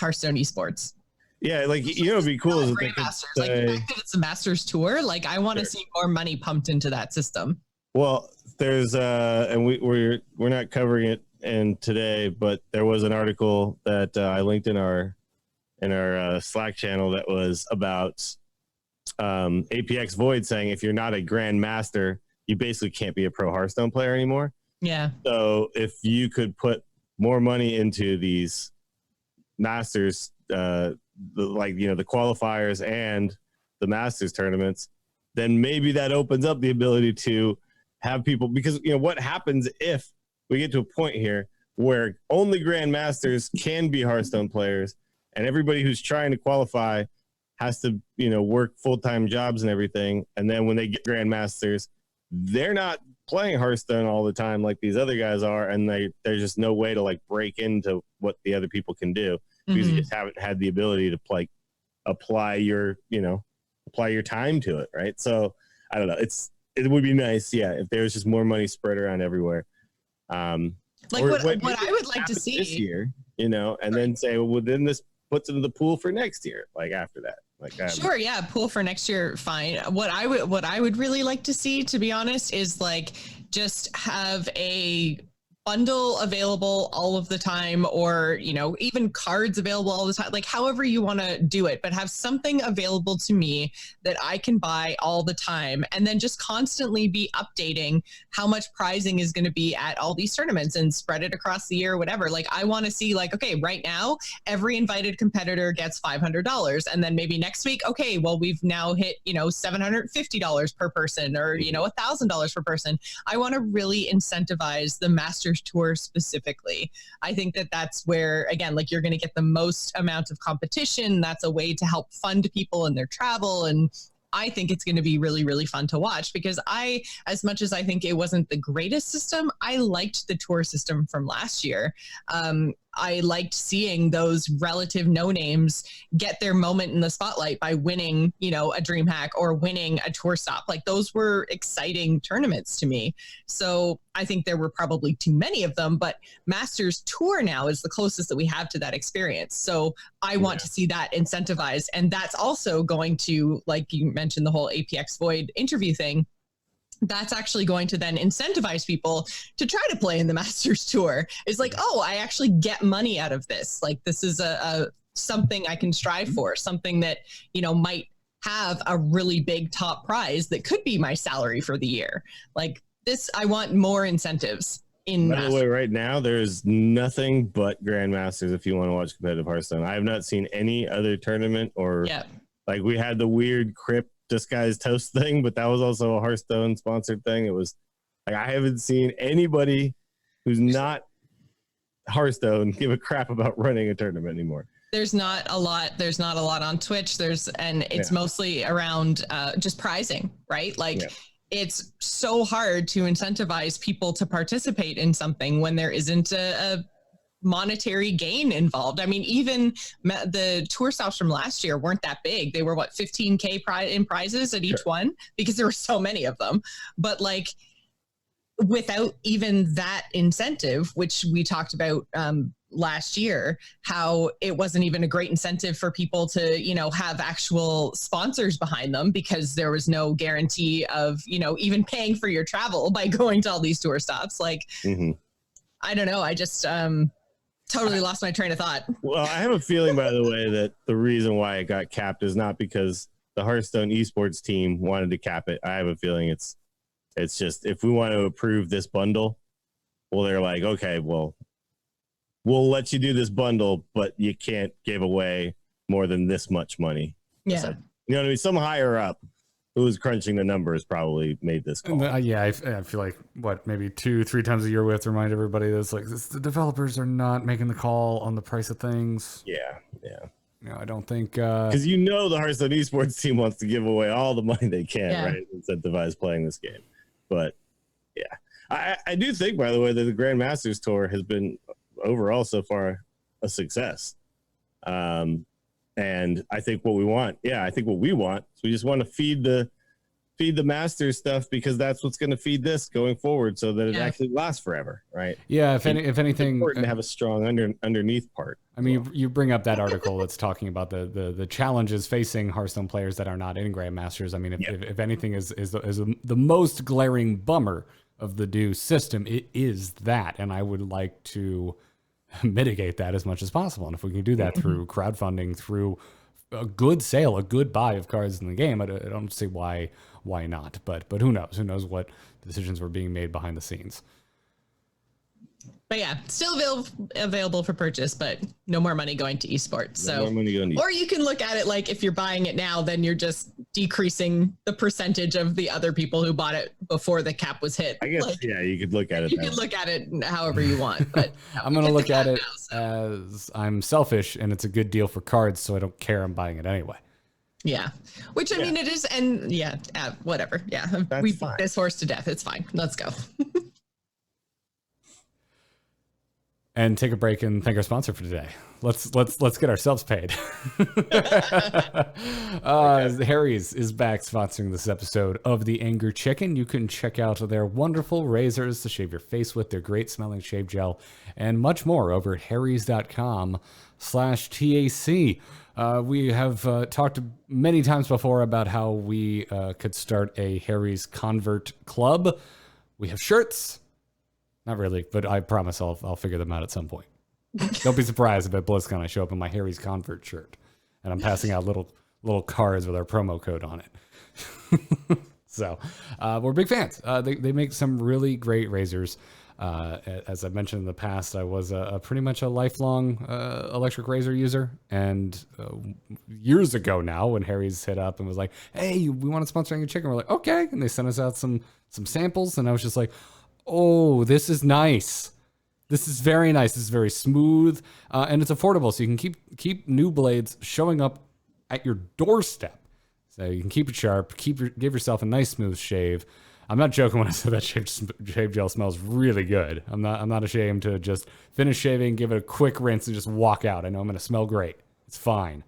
Hearthstone esports. Yeah, like, you know, it'd be cool is if they could Grandmasters, like the fact that it's a Masters tour, like I want to see more money pumped into that system. Well, there's and we're not covering it in today, but there was an article that I linked in our Slack channel that was about APX Void saying if you're not a Grandmaster, you basically can't be a pro Hearthstone player anymore. Yeah. So if you could put more money into these Masters, the qualifiers and the Masters tournaments, then maybe that opens up the ability to have people, because what happens if we get to a point here where only Grandmasters can be Hearthstone players and everybody who's trying to qualify has to work full-time jobs and everything, and then when they get Grandmasters, they're not playing Hearthstone all the time like these other guys are, and there's just no way to like break into what the other people can do because you just haven't had the ability to apply your time to it, right? So I don't know. It would be nice, if there was just more money spread around everywhere. What I would like to see this year, and then say, well, then this puts into the pool for next year, like after that. Sure, yeah, pool for next year, fine. What I would really like to see, to be honest, is like just have a bundle available all of the time, or even cards available all the time, like however you want to do it, but have something available to me that I can buy all the time, and then just constantly be updating how much prizing is going to be at all these tournaments and spread it across the year, whatever. Like I want to see like, okay, right now every invited competitor gets $500, and then maybe next week, okay, well, we've now hit $750 per person, or $1,000 per person. I want to really incentivize the Masters Tour specifically. I think that that's where, again, like you're going to get the most amount of competition. That's a way to help fund people in their travel. And I think it's going to be really, really fun to watch, because as much as I think it wasn't the greatest system, I liked the tour system from last year. I liked seeing those relative no-names get their moment in the spotlight by winning, a DreamHack or winning a tour stop. Like those were exciting tournaments to me. So I think there were probably too many of them, but Masters Tour now is the closest that we have to that experience. So I want to see that incentivized. And that's also going to, like you mentioned, the whole APX Void interview thing. That's actually going to then incentivize people to try to play in the Masters Tour. It's like, oh, I actually get money out of this. Like this is a something I can strive for, something that, might have a really big top prize that could be my salary for the year. Like this, I want more incentives in By the way, right now, there's nothing but Grandmasters if you want to watch competitive Hearthstone. I have not seen any other tournament or like we had the weird Crypt Disguised Toast thing, but that was also a Hearthstone sponsored thing. It was like I haven't seen anybody who's not Hearthstone give a crap about running a tournament anymore. There's not a lot on Twitch. It's mostly around just prizing, right? Like it's so hard to incentivize people to participate in something when there isn't a monetary gain involved. I mean, even the tour stops from last year weren't that big. They were what, 15K in prizes at each one, because there were so many of them. But like without even that incentive, which we talked about last year, how it wasn't even a great incentive for people to, have actual sponsors behind them, because there was no guarantee of, even paying for your travel by going to all these tour stops. Like, I don't know. I just totally lost my train of thought. Well, I have a feeling, by the way, that the reason why it got capped is not because the Hearthstone eSports team wanted to cap it. I have a feeling it's just, if we want to approve this bundle, well, they're like, okay, well, we'll let you do this bundle, but you can't give away more than this much money. Yeah. So, you know what I mean? Some higher up who was crunching the numbers probably made this call. Yeah, I feel like maybe 2-3 times a year we have to remind everybody that it's like the developers are not making the call on the price of things. Yeah. I don't think because the Hearthstone esports team wants to give away all the money they can, right? Incentivize playing this game. But yeah, I do think, by the way, that the Grandmasters tour has been overall so far a success. And I think what we want, is we just want to feed the Masters stuff, because that's what's going to feed this going forward, so that it actually lasts forever, right? Yeah, if anything, it's important to have a strong underneath part. I mean, you bring up that article that's talking about the challenges facing Hearthstone players that are not in Grandmasters. I mean, if anything is the most glaring bummer of the new system, it is that, and I would like to mitigate that as much as possible. And if we can do that through crowdfunding, through a good sale, a good buy of cards in the game, I don't see why not. But who knows? Who knows what decisions were being made behind the scenes. But yeah, still available for purchase, but no more money going to esports. So, or you can look at it like, if you're buying it now, then you're just decreasing the percentage of the other people who bought it before the cap was hit. I guess, you could look at it. You could look at it however you want, but I'm going to look at it as I'm selfish and it's a good deal for cards, so I don't care. I'm buying it anyway. Yeah, which I mean, it is, and whatever. Yeah, we beat this horse to death. It's fine. Let's go. And take a break and thank our sponsor for today. Let's get ourselves paid. Harry's is back sponsoring this episode of The Angry Chicken. You can check out their wonderful razors to shave your face with, their great smelling shave gel, and much more over at harrys.com/TAC. We have talked many times before about how we could start a Harry's Convert Club. We have shirts. Not really, but I promise I'll figure them out at some point. Don't be surprised if at BlizzCon I show up in my Harry's Convert shirt and I'm passing out little cards with our promo code on it. So we're big fans. They make some really great razors. As I mentioned in the past, I was pretty much a lifelong electric razor user. And years ago now, when Harry's hit up and was like, hey, we want to sponsor Angry Chicken, we're like, okay. And they sent us out some samples, and I was just like, oh, this is nice. This is very nice. This is very smooth, and it's affordable. So you can keep new blades showing up at your doorstep. So you can keep it sharp, give yourself a nice smooth shave. I'm not joking when I say that shave gel smells really good. I'm not ashamed to just finish shaving, give it a quick rinse, and just walk out. I know I'm going to smell great. It's fine,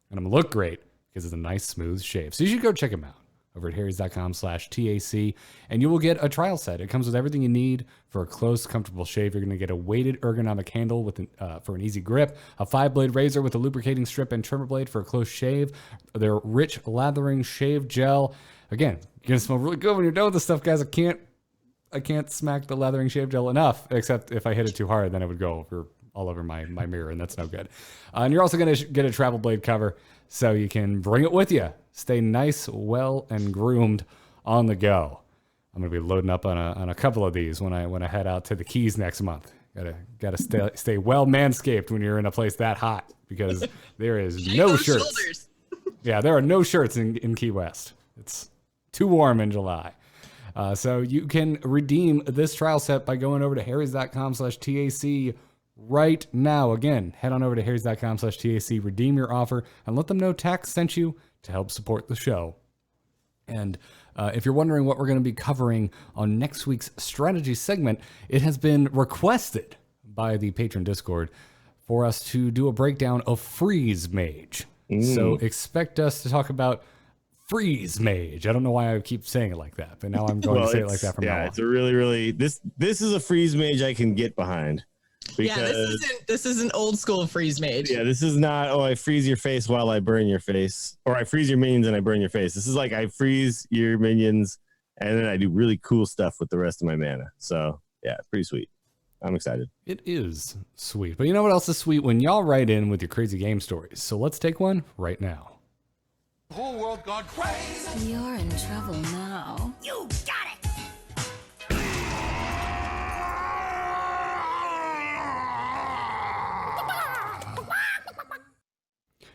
and I'm going to look great because it's a nice smooth shave. So you should go check them out over at harrys.com/TAC, and you will get a trial set. It comes with everything you need for a close, comfortable shave. You're going to get a weighted ergonomic handle with for an easy grip, a 5-blade razor with a lubricating strip and trimmer blade for a close shave, their rich lathering shave gel. Again, you're going to smell really good when you're done with this stuff, guys. I can't smack the lathering shave gel enough, except if I hit it too hard, then it would go all over my mirror, and that's no good. And you're also going to get a travel blade cover, so you can bring it with you. Stay nice, well, and groomed on the go. I'm going to be loading up on a couple of these when I head out to the Keys next month. Gotta stay well manscaped when you're in a place that hot, because there is no shirts. Yeah, there are no shirts in Key West. It's too warm in July. So you can redeem this trial set by going over to harrys.com/TAC right now. Again, head on over to harrys.com/TAC, redeem your offer, and let them know Tax sent you to help support the show. And if you're wondering what we're going to be covering on next week's strategy segment, it has been requested by the patron Discord for us to do a breakdown of Freeze Mage. So expect us to talk about Freeze Mage. I don't know why I keep saying it like that, but now I'm going to say it like that from now on. It's a really this is a Freeze Mage I can get behind. Because, this is an old school Freeze Mage. Yeah, this is not, I freeze your face while I burn your face, or I freeze your minions and I burn your face. This is like I freeze your minions and then I do really cool stuff with the rest of my mana. So yeah, pretty sweet. I'm excited. It is sweet. But you know what else is sweet? When y'all write in with your crazy game stories. So let's take one right now. The whole world gone crazy. You're in trouble now. You got it!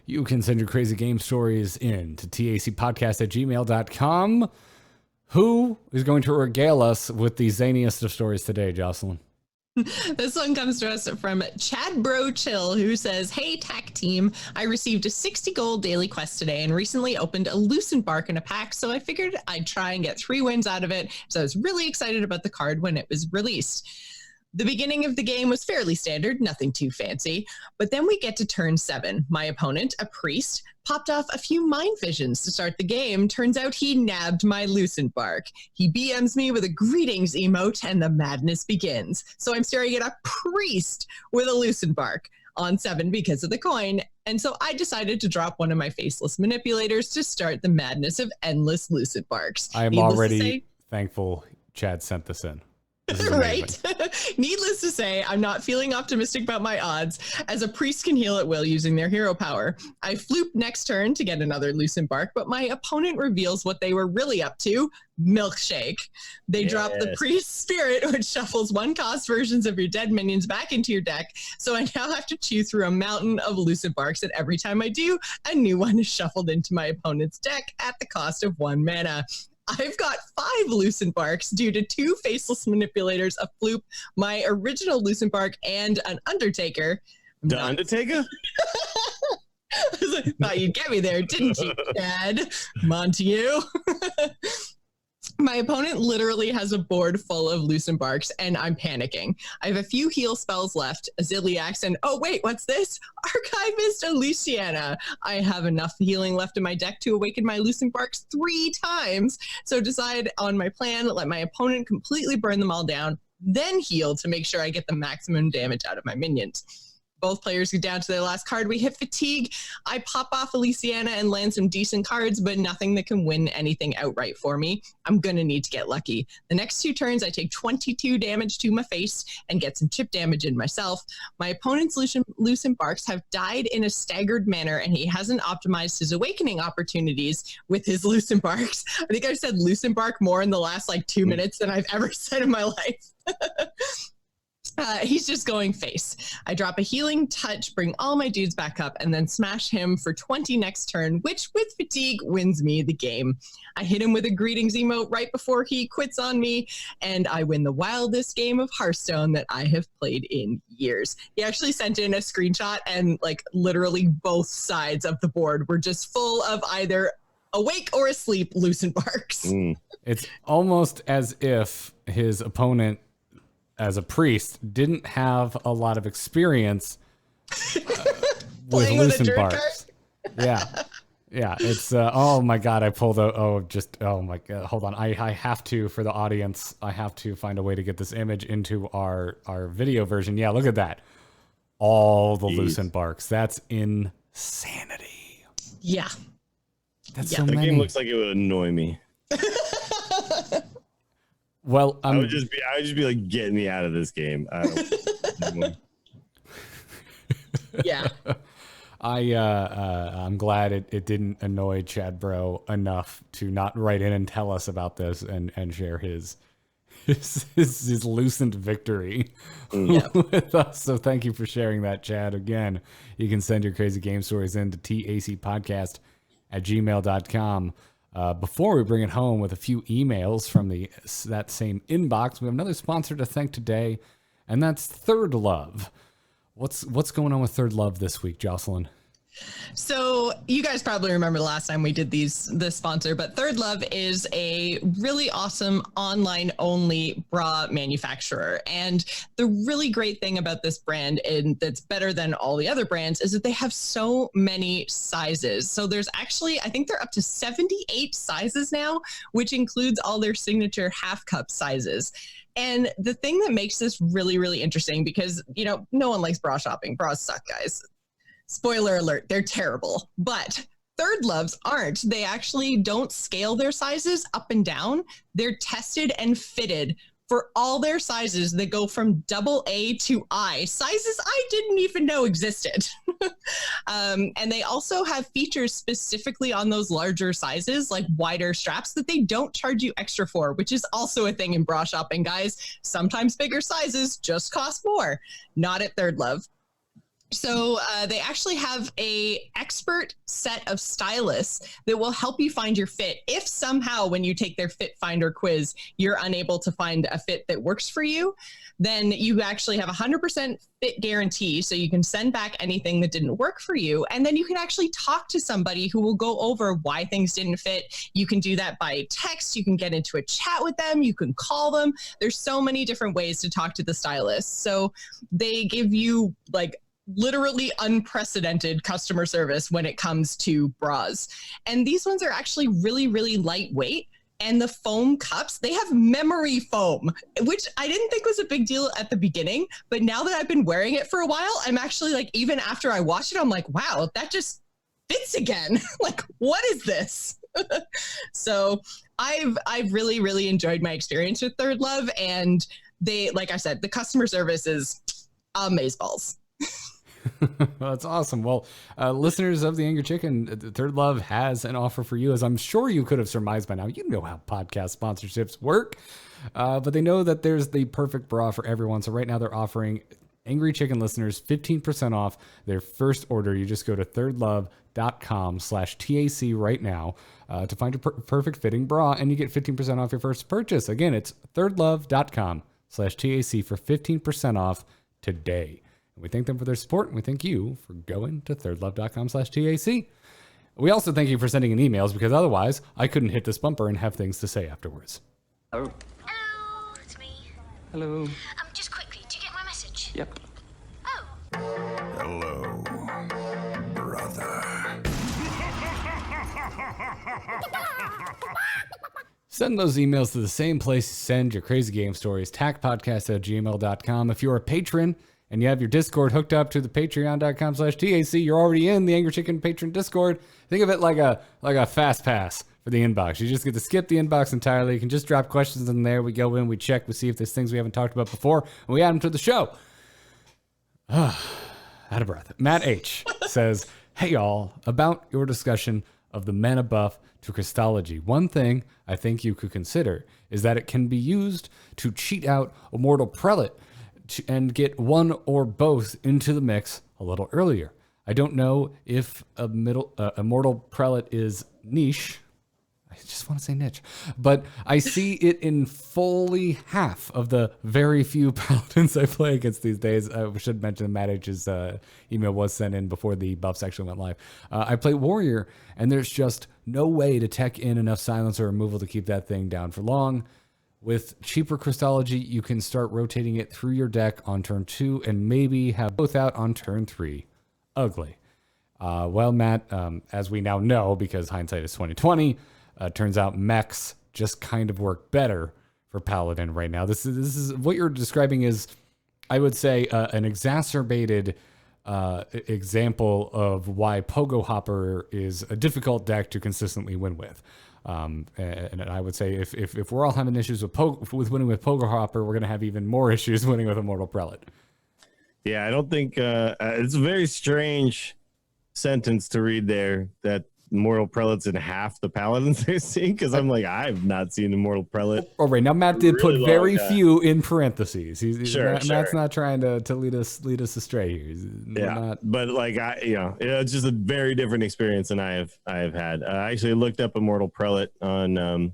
You can send your crazy game stories in to tacpodcast@gmail.com. Who is going to regale us with the zaniest of stories today, Jocelyn? This one comes to us from Chad Bro Chill, who says, "Hey, TAC team, I received a 60 gold daily quest today and recently opened a Lucentbark in a pack, so I figured I'd try and get 3 wins out of it, so I was really excited about the card when it was released. The beginning of the game was fairly standard, nothing too fancy, but then we get to turn 7. My opponent, a priest, popped off a few mind visions to start the game. Turns out he nabbed my Lucentbark. He BMs me with a greetings emote and the madness begins. So I'm staring at a priest with a Lucentbark on 7 because of the coin. And so I decided to drop one of my faceless manipulators to start the madness of endless Lucentbarks. I am already thankful Chad sent this in. Right? Needless to say, I'm not feeling optimistic about my odds, as a priest can heal at will using their hero power. I floop next turn to get another Lucentbark, but my opponent reveals what they were really up to: milkshake. They drop the priest spirit, which shuffles 1-cost versions of your dead minions back into your deck. So I now have to chew through a mountain of Lucentbarks, and every time I do, a new one is shuffled into my opponent's deck at the cost of 1 mana. I've got 5 Lucentbarks due to 2 faceless manipulators, a floop, my original Lucentbark, and an Undertaker. Undertaker? I thought you'd get me there, didn't you, Chad? I'm on to you. My opponent literally has a board full of Lucentbarks, and I'm panicking. I have a few heal spells left, a Zilliax, and oh wait, what's this? Archivist Luciana. I have enough healing left in my deck to awaken my Lucentbarks 3 times, so decide on my plan, let my opponent completely burn them all down, then heal to make sure I get the maximum damage out of my minions. Both players get down to their last card. We hit fatigue. I pop off Elysiana and land some decent cards, but nothing that can win anything outright for me. I'm going to need to get lucky. The next 2 turns, I take 22 damage to my face and get some chip damage in myself. My opponent's Lucentbarks have died in a staggered manner, and he hasn't optimized his awakening opportunities with his Lucentbarks. I think I've said Lucentbark more in the last 2 minutes than I've ever said in my life. He's just going face. I drop a healing touch, bring all my dudes back up, and then smash him for 20 next turn, which with fatigue wins me the game. I hit him with a greetings emote right before he quits on me, and I win the wildest game of Hearthstone that I have played in years. He actually sent in a screenshot, and literally both sides of the board were just full of either awake or asleep Lucentbarks. It's almost as if his opponent, as a priest, didn't have a lot of experience with Lucentbarks. Yeah. It's oh my god, I pulled out. Oh my god, hold on. I have to, for the audience, I have to find a way to get this image into our video version. Yeah, look at that. All the Lucentbarks. That's insanity. Yeah. That's so The many. game looks like it would annoy me. Well, I would just be like, get me out of this game. I don't. Yeah. I'm glad it didn't annoy Chad Bro enough to not write in and tell us about this and share his Lucent victory with us. So thank you for sharing that, Chad. Again, you can send your crazy game stories in to tacpodcast@gmail.com. Before we bring it home with a few emails from that same inbox, we have another sponsor to thank today, and that's Third Love. What's going on with Third Love this week, Jocelyn? So you guys probably remember the last time we did this sponsor, but Third Love is a really awesome online only bra manufacturer. And the really great thing about this brand, and that's better than all the other brands, is that they have so many sizes. So there's actually, I think they're up to 78 sizes now, which includes all their signature half cup sizes. And the thing that makes this really, really interesting, because, no one likes bra shopping. Bras suck, guys. Spoiler alert, they're terrible. But Third Loves aren't. They actually don't scale their sizes up and down. They're tested and fitted for all their sizes that go from AA to I, sizes I didn't even know existed. And they also have features specifically on those larger sizes, like wider straps, that they don't charge you extra for, which is also a thing in bra shopping, guys. Sometimes bigger sizes just cost more. Not at Third Love. So they actually have a expert set of stylists that will help you find your fit. If somehow when you take their fit finder quiz, you're unable to find a fit that works for you, then you actually have 100% fit guarantee. So you can send back anything that didn't work for you. And then you can actually talk to somebody who will go over why things didn't fit. You can do that by text. You can get into a chat with them. You can call them. There's so many different ways to talk to the stylist. So they give you like literally unprecedented customer service when it comes to bras. And these ones are actually really, really lightweight. And the foam cups, they have memory foam, which I didn't think was a big deal at the beginning. But now that I've been wearing it for a while, I'm actually like, even after I wash it, I'm like, wow, that just fits again. Like, what is this? So I've really, really enjoyed my experience with Third Love. And they, like I said, the customer service is amazeballs. That's awesome. Well, listeners of the Angry Chicken, Third Love has an offer for you, as I'm sure you could have surmised by now. You know how podcast sponsorships work, but they know that there's the perfect bra for everyone. So right now they're offering Angry Chicken listeners 15% off their first order. You just go to thirdlove.com/TAC right now to find your perfect fitting bra, and you get 15% off your first purchase. Again, it's thirdlove.com/TAC for 15% off today. We thank them for their support, and we thank you for going to thirdlove.com/TAC. We also thank you for sending in emails, because otherwise I couldn't hit this bumper and have things to say afterwards. Hello. Hello, it's me. Hello. Just quickly, do you get my message? Yep. Oh. Hello, brother. Send those emails to the same place you send your crazy game stories, tacpodcast@gmail.com. If you're a patron and you have your Discord hooked up to the patreon.com/TAC, you're already in the Angry Chicken patron Discord. Think of it like a fast pass for the inbox. You just get to skip the inbox entirely. You can just drop questions in there. We go in, we check, we see if there's things we haven't talked about before, and we add them to the show. Out of breath. Matt H. says, hey y'all, about your discussion of the mana buff to Crystology, one thing I think you could consider is that it can be used to cheat out Immortal Prelate and get one or both into the mix a little earlier. I don't know if Immortal Prelate is niche. I just want to say niche, but I see it in fully half of the very few paladins I play against these days. I should mention Matt H's email was sent in before the buffs actually went live. I play Warrior, and there's just no way to tech in enough silencer removal to keep that thing down for long. With cheaper Crystology, you can start rotating it through your deck on turn 2 and maybe have both out on turn 3. Ugly. Well, Matt, as we now know, because hindsight is 2020, turns out mechs just kind of work better for Paladin right now. This is what you're describing is, I would say, an exacerbated example of why Pogo Hopper is a difficult deck to consistently win with. And I would say if we're all having issues with winning with Pogo Hopper, we're going to have even more issues winning with Immortal Prelate. Yeah, I don't think it's a very strange sentence to read there, that Immortal Prelate's in half the paladins they're seeing, because I'm like, I've not seen Immortal Prelate. Oh, right. Now, Matt did put very few in parentheses. Sure. Matt's not trying to lead us astray here. But like it's just a very different experience than I have had. I actually looked up Immortal Prelate on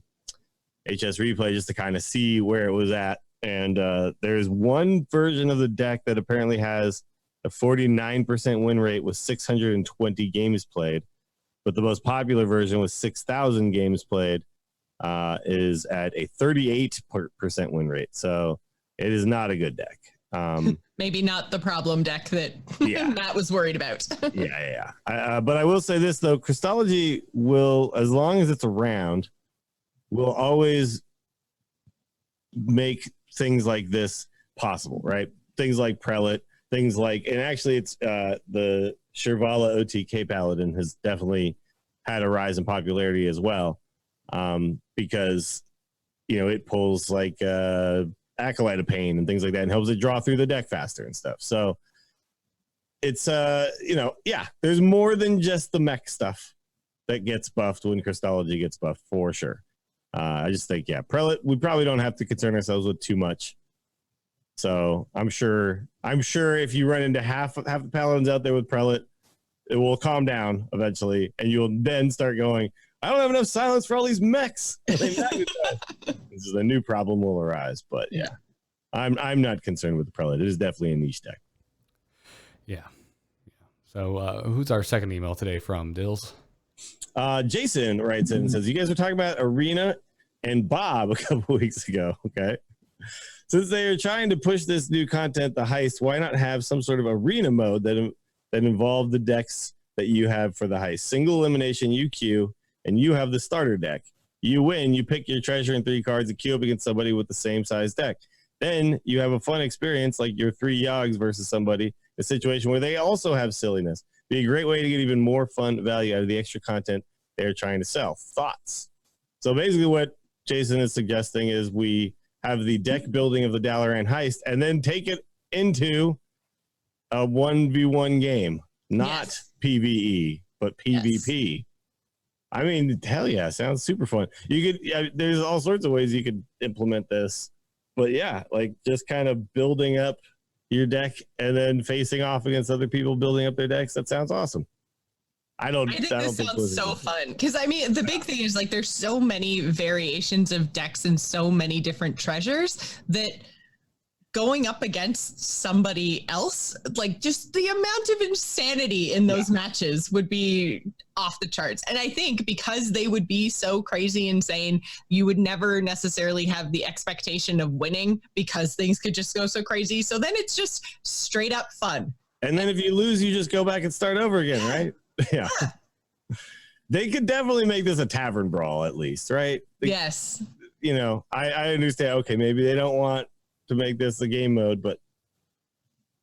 HS Replay just to kind of see where it was at, and there's one version of the deck that apparently has a 49% win rate with 620 games played. But the most popular version with 6,000 games played is at a 38% win rate. So it is not a good deck. Maybe not the problem deck that Matt was worried about. Yeah. But I will say this, though. Crystology will, as long as it's around, will always make things like this possible, right? Things like Prelate, things like, and actually it's the Shirvala OTK Paladin has definitely had a rise in popularity as well, because it pulls like Acolyte of Pain and things like that, and helps it draw through the deck faster and stuff. So it's there's more than just the mech stuff that gets buffed when Christology gets buffed for sure. I just think Prelate, we probably don't have to concern ourselves with too much. So I'm sure if you run into half the paladins out there with Prelate, it will calm down eventually, and you'll then start going, I don't have enough silence for all these mechs. This is a new problem will arise, but I'm not concerned with the Prelate. It is definitely a niche deck. Yeah. So who's our second email today from, Dills? Jason writes in and says, you guys were talking about Arena and Bob a couple weeks ago. Okay. Since they are trying to push this new content, the heist, why not have some sort of arena mode that involve the decks that you have for the heist? Single elimination, you queue, and you have the starter deck. You win, you pick your treasure and 3 cards and queue up against somebody with the same size deck. Then you have a fun experience like your 3 Yogs versus somebody, a situation where they also have silliness. Be a great way to get even more fun value out of the extra content they're trying to sell. Thoughts? So basically what Jason is suggesting is we have the deck building of the Dalaran Heist and then take it into a 1v1 game, not PvE, but PvP. Yes. I mean, hell yeah, sounds super fun. You could, there's all sorts of ways you could implement this, but just kind of building up your deck and then facing off against other people building up their decks. That sounds awesome. I think this sounds so fun because I mean the big thing is there's so many variations of decks and so many different treasures that going up against somebody else, just the amount of insanity in those matches would be off the charts. And I think because they would be so crazy insane, you would never necessarily have the expectation of winning because things could just go so crazy. So then it's just straight up fun. And then if you lose, you just go back and start over again, right? Yeah. They could definitely make this a tavern brawl at least, right? Yes. I understand. Okay, maybe they don't want to make this a game mode, but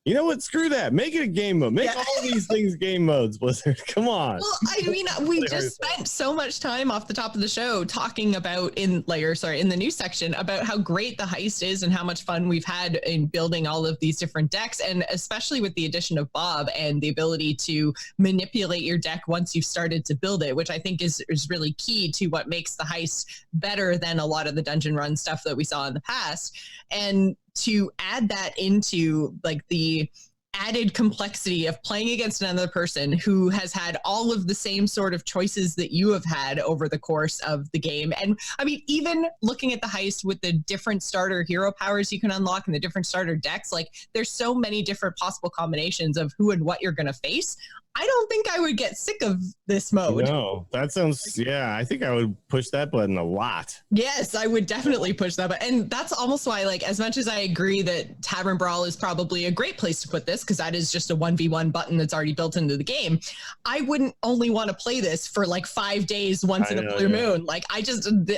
you know what? Screw that. Make it a game mode. Make all these things game modes, Blizzard. Come on. Well, I mean, we just spent so much time off the top of the show talking about in the news section about how great the heist is and how much fun we've had in building all of these different decks. And especially with the addition of Bob and the ability to manipulate your deck once you've started to build it, which I think is really key to what makes the heist better than a lot of the dungeon run stuff that we saw in the past. And to add that into the added complexity of playing against another person who has had all of the same sort of choices that you have had over the course of the game. And I mean, even looking at the heist with the different starter hero powers you can unlock and the different starter decks, there's so many different possible combinations of who and what you're going to face. I don't think I would get sick of this mode. No, that sounds, I think I would push that button a lot. Yes, I would definitely push that button. And that's almost why, as much as I agree that Tavern Brawl is probably a great place to put this, because that is just a 1v1 button that's already built into the game, I wouldn't only want to play this for 5 days once in a blue moon.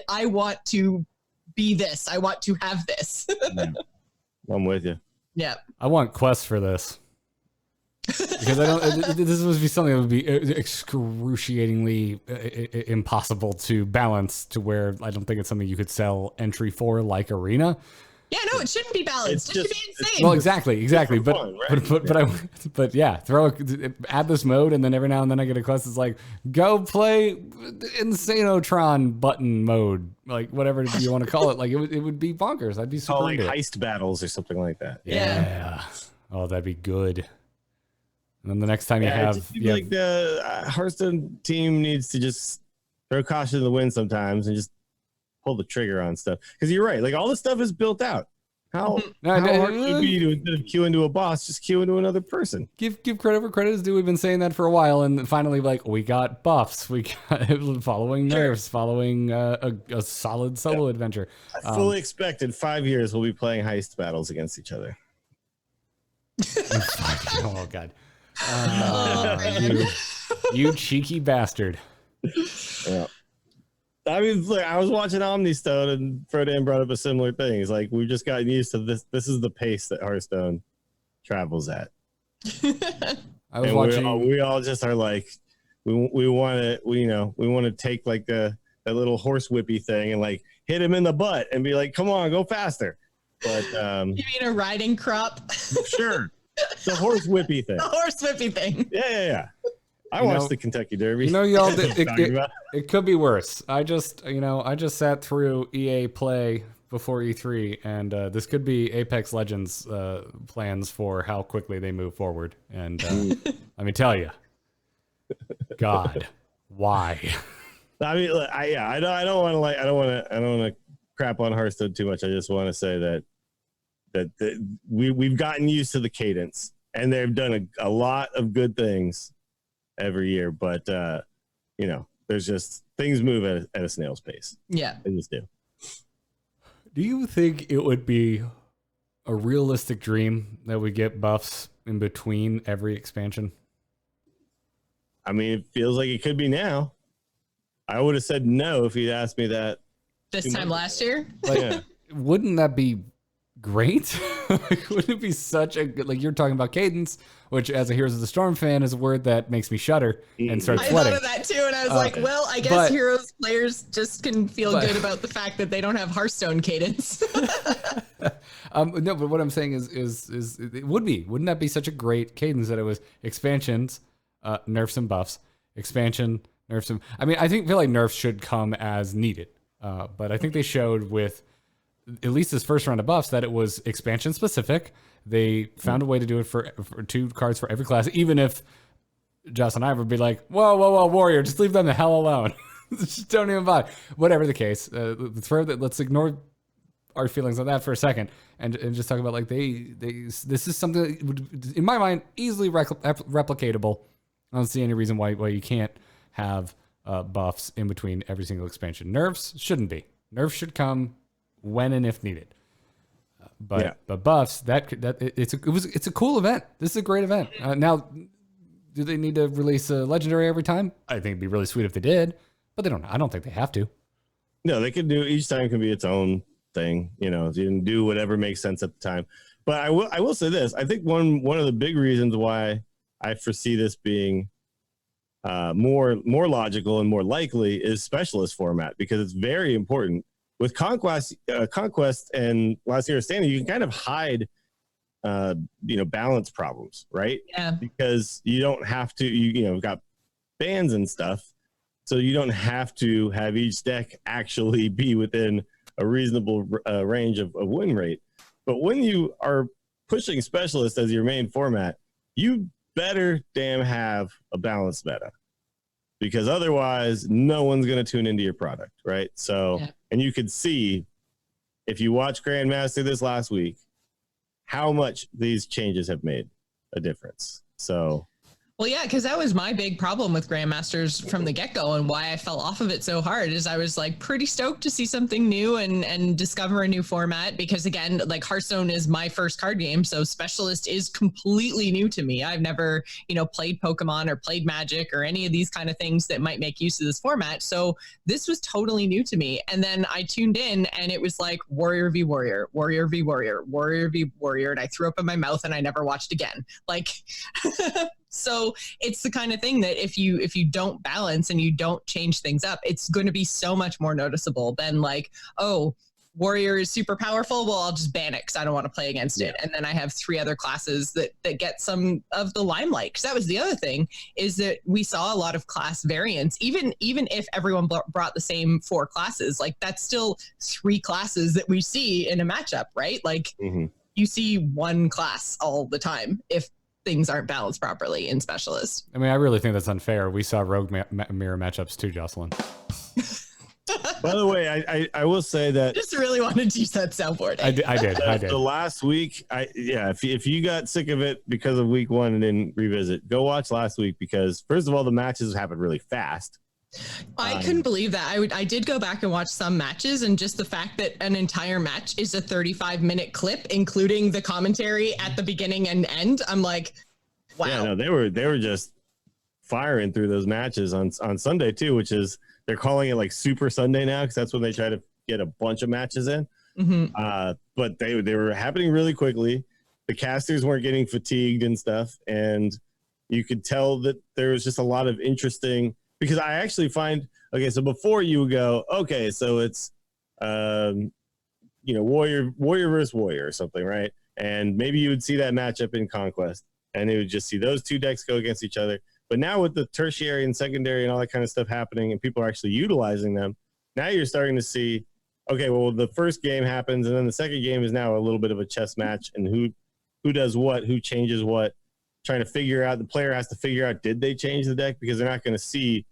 I want to be this. I want to have this. I'm with you. Yeah. I want quests for this. Because this would be something that would be excruciatingly impossible to balance to where I don't think it's something you could sell entry for like Arena. Yeah, no, it shouldn't be balanced. It should be insane. Well, exactly. But fun, right? Add this mode, and then every now and then I get a quest that's go play Insanotron button mode, whatever you want to call it. It would be bonkers. I'd be super into heist battles or something like that. Yeah. Oh, that'd be good. And then the next time the Hearthstone team needs to just throw caution to the wind sometimes and just pull the trigger on stuff. Because you're right, all this stuff is built out. How hard would it be to, instead of queue into a boss, just queue into another person? Give credit where credit is due. We've been saying that for a while, and finally, we got buffs, we got following nerfs, following a solid solo adventure. I fully expected 5 years we'll be playing heist battles against each other. Oh God. You cheeky bastard. Yeah. I mean, look, I was watching Omnistone and Frodan brought up a similar thing. It's we've just gotten used to this. This is the pace that Hearthstone travels at. I was watching. We all just are we want to take that little horse whippy thing and hit him in the butt and be come on, go faster. But You mean a riding crop? sure, the horse whippy thing. The horse whippy thing. Yeah. I You watched know- the Kentucky Derby. You know, y'all, Talking about- it could be worse. I just sat through EA Play before E3, and this could be Apex Legends plans for how quickly they move forward. And let me tell you, God, why? I mean, I don't want to crap on Hearthstone too much. I just want to say that we've gotten used to the cadence, and they've done a lot of good things every year. But there's just things move at a snail's pace. Yeah. They just do. Do you think it would be a realistic dream that we get buffs in between every expansion? I mean, it feels like it could be now. I would have said no if you'd asked me that. This time last year? Yeah. Wouldn't that be great? Wouldn't it be such a good, like you're talking about cadence, which as a Heroes of the Storm fan is a word that makes me shudder and start I sweating. thought of that too, and I was like, well, I guess but- Heroes players just can feel good about the fact that they don't have Hearthstone cadence. No, but what I'm saying is it would be. Wouldn't that be such a great cadence that it was expansions, nerfs and buffs, expansion, nerfs and... I mean, feel like nerfs should come as needed. But I think they showed with at least this first round of buffs that it was expansion specific. They found a way to do it for 2 cards for every class, even if Joss and I would be like, whoa, warrior, just leave them the hell alone. Just don't even bother. Whatever the case, let's ignore our feelings on that for a second and just talk about like this is something that would, in my mind, easily replicatable. I don't see any reason why you can't have buffs in between every single expansion. Nerfs shouldn't be. Nerfs should come when and if needed. But buffs, it's a cool event. This is a great event. Now, do they need to release a legendary every time? I think it'd be really sweet if they did, but they don't. I don't think they have to. No, they could do, each time can be its own thing. You can do whatever makes sense at the time. But I will say this. I think one of the big reasons why I foresee this being more logical and more likely is specialist format, because it's very important. With Conquest and Last Year Standing, you can kind of hide balance problems, right? Yeah. Because you don't have to, you've got bans and stuff, so you don't have to have each deck actually be within a reasonable range of win rate. But when you are pushing specialist as your main format, you better damn have a balanced meta, because otherwise no one's going to tune into your product, right? So, and you could see if you watch Grandmaster this last week, how much these changes have made a difference. So, Well, yeah, because that was my big problem with Grandmasters from the get-go, and why I fell off of it so hard is I was like pretty stoked to see something new and discover a new format, because again, like Hearthstone is my first card game, so Specialist is completely new to me. I've never, played Pokemon or played Magic or any of these kind of things that might make use of this format. So this was totally new to me. And then I tuned in and it was like Warrior v Warrior, Warrior v Warrior, Warrior v Warrior, and I threw up in my mouth and I never watched again. Like so it's the kind of thing that if you don't balance and you don't change things up, it's going to be so much more noticeable than like, oh, Warrior is super powerful. Well, I'll just ban it because I don't want to play against it. And then I have 3 other classes that get some of the limelight. Because that was the other thing, is that we saw a lot of class variants. Even if everyone brought the same 4 classes, like that's still 3 classes that we see in a matchup, right? Like you see 1 class all the time if things aren't balanced properly in Specialist. I mean, I really think that's unfair. We saw rogue mirror matchups too, Jocelyn. By the way, I will say that Just really wanted to use that soundboard. I did. the last week, if you got sick of it because of week 1 and didn't revisit, go watch last week, because first of all, the matches happened really fast. I couldn't believe that. I did go back and watch some matches, and just the fact that an entire match is a 35-minute clip, including the commentary at the beginning and end. I'm like, wow. Yeah, no, they were just firing through those matches on Sunday too, which is, they're calling it like Super Sunday now, because that's when they try to get a bunch of matches in. But they were happening really quickly. The casters weren't getting fatigued and stuff, and you could tell that there was just a lot of interesting. Because I actually find, okay, so before you go, okay, so it's warrior versus warrior or something, right? And maybe you would see that matchup in Conquest, and you would just see those two decks go against each other. But now with the tertiary and secondary and all that kind of stuff happening, and people are actually utilizing them, now you're starting to see, okay, well, the first game happens, and then the second game is now a little bit of a chess match, and who does what, who changes what, trying to figure out, the player has to figure out, did they change the deck? Because they're not going to see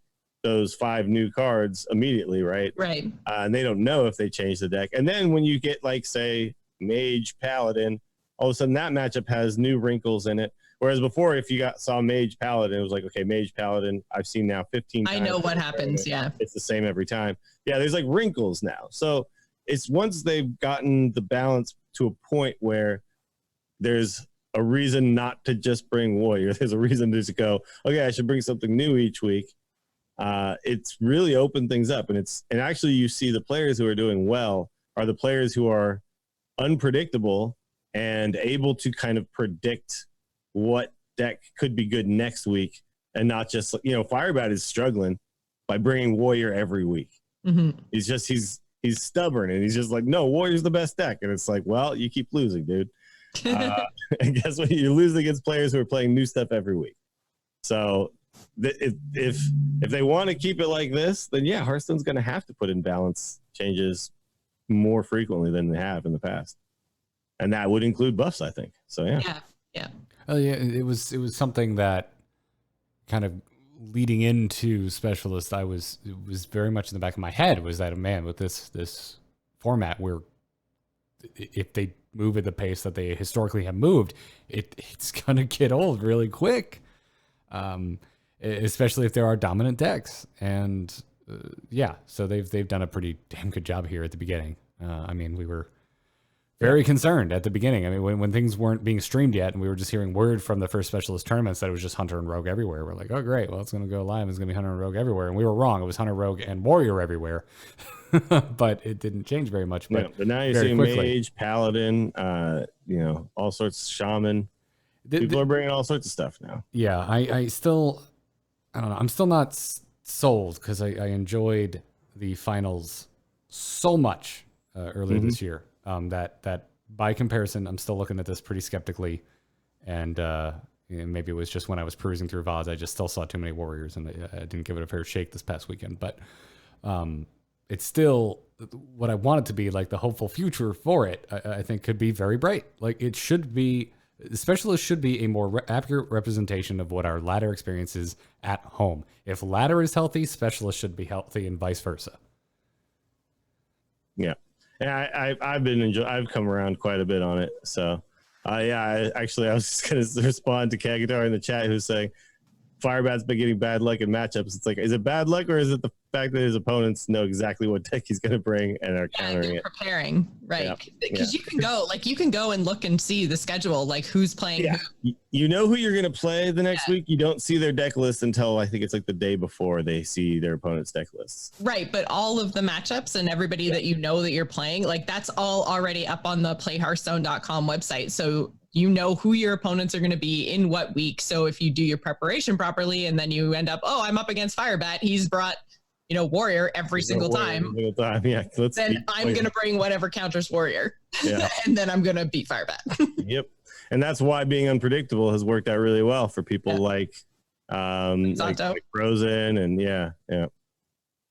those 5 new cards immediately, right? Right. And they don't know if they changed the deck. And then when you get, like, say, Mage Paladin, all of a sudden that matchup has new wrinkles in it. Whereas before, if you saw Mage Paladin, it was like, okay, Mage Paladin, I've seen now 15 times. I know what happens, yeah. It's the same every time. Yeah, there's like wrinkles now. So it's once they've gotten the balance to a point where there's a reason not to just bring Warrior. There's a reason to just go, okay, I should bring something new each week. It's really opened things up. And actually you see the players who are doing well are the players who are unpredictable and able to kind of predict what deck could be good next week, and not just, Firebat is struggling by bringing Warrior every week. Mm-hmm. He's stubborn, and he's just like, no, Warrior's the best deck. And it's like, well, you keep losing, dude. And guess what? You're losing against players who are playing new stuff every week. So if they want to keep it like this, then yeah, Hearthstone's going to have to put in balance changes more frequently than they have in the past. And that would include buffs, I think. So yeah. Yeah. Oh yeah, it was something that kind of leading into Specialist, it was very much in the back of my head, was that, man, with this format where if they move at the pace that they historically have moved, it's gonna get old really quick, especially if there are dominant decks. And so they've done a pretty damn good job here at the beginning. We were very concerned at the beginning. When things weren't being streamed yet, and we were just hearing word from the first Specialist tournaments that it was just Hunter and Rogue everywhere. We're like, oh great, well, it's going to go live. It's going to be Hunter and Rogue everywhere, and we were wrong. It was Hunter, Rogue, and Warrior everywhere. But it didn't change very much. But now you're seeing Mage, Paladin, all sorts of Shaman. People are bringing all sorts of stuff now. Yeah, I don't know. I'm still not sold, because I enjoyed the finals so much earlier this year. That by comparison, I'm still looking at this pretty skeptically, and maybe it was just when I was perusing through VODs, I just still saw too many Warriors, and I didn't give it a fair shake this past weekend. But it's still what I want it to be. Like, the hopeful future for it, I think could be very bright. Like, it should be. Specialist should be a more accurate representation of what our ladder experience is at home. If ladder is healthy, Specialist should be healthy, and vice versa. Yeah. Yeah, I've come around quite a bit on it. So, I was just going to respond to Kagatar in the chat, who's saying Firebat's been getting bad luck in matchups. It's like, is it bad luck, or is it the fact that his opponents know exactly what deck he's going to bring and are countering it? Preparing, right? Because you can go and look and see the schedule, like who's playing. Yeah, you know who you're going to play the next week. You don't see their deck list until I think it's like the day before they see their opponent's deck lists. Right, but all of the matchups and everybody that you know that you're playing, like, that's all already up on the playhearthstone.com website. So you know who your opponents are going to be in what week. So if you do your preparation properly, and then you end up, I'm up against Firebat, he's brought, Warrior every single time. Yeah. Then I'm going to bring whatever counters Warrior. Yeah. And then I'm going to beat Firebat. Yep. And that's why being unpredictable has worked out really well for people like Frozen and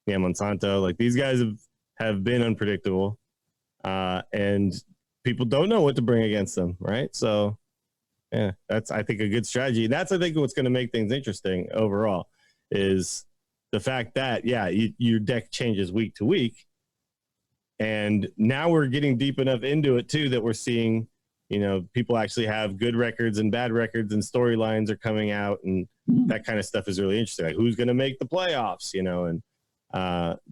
Monsanto. Like, these guys have been unpredictable, and people don't know what to bring against them, right? So, yeah, that's, I think, a good strategy. That's, I think, what's going to make things interesting overall is the fact that, your deck changes week to week. And now we're getting deep enough into it, too, that we're seeing, people actually have good records and bad records, and storylines are coming out, and that kind of stuff is really interesting. Like, who's going to make the playoffs, and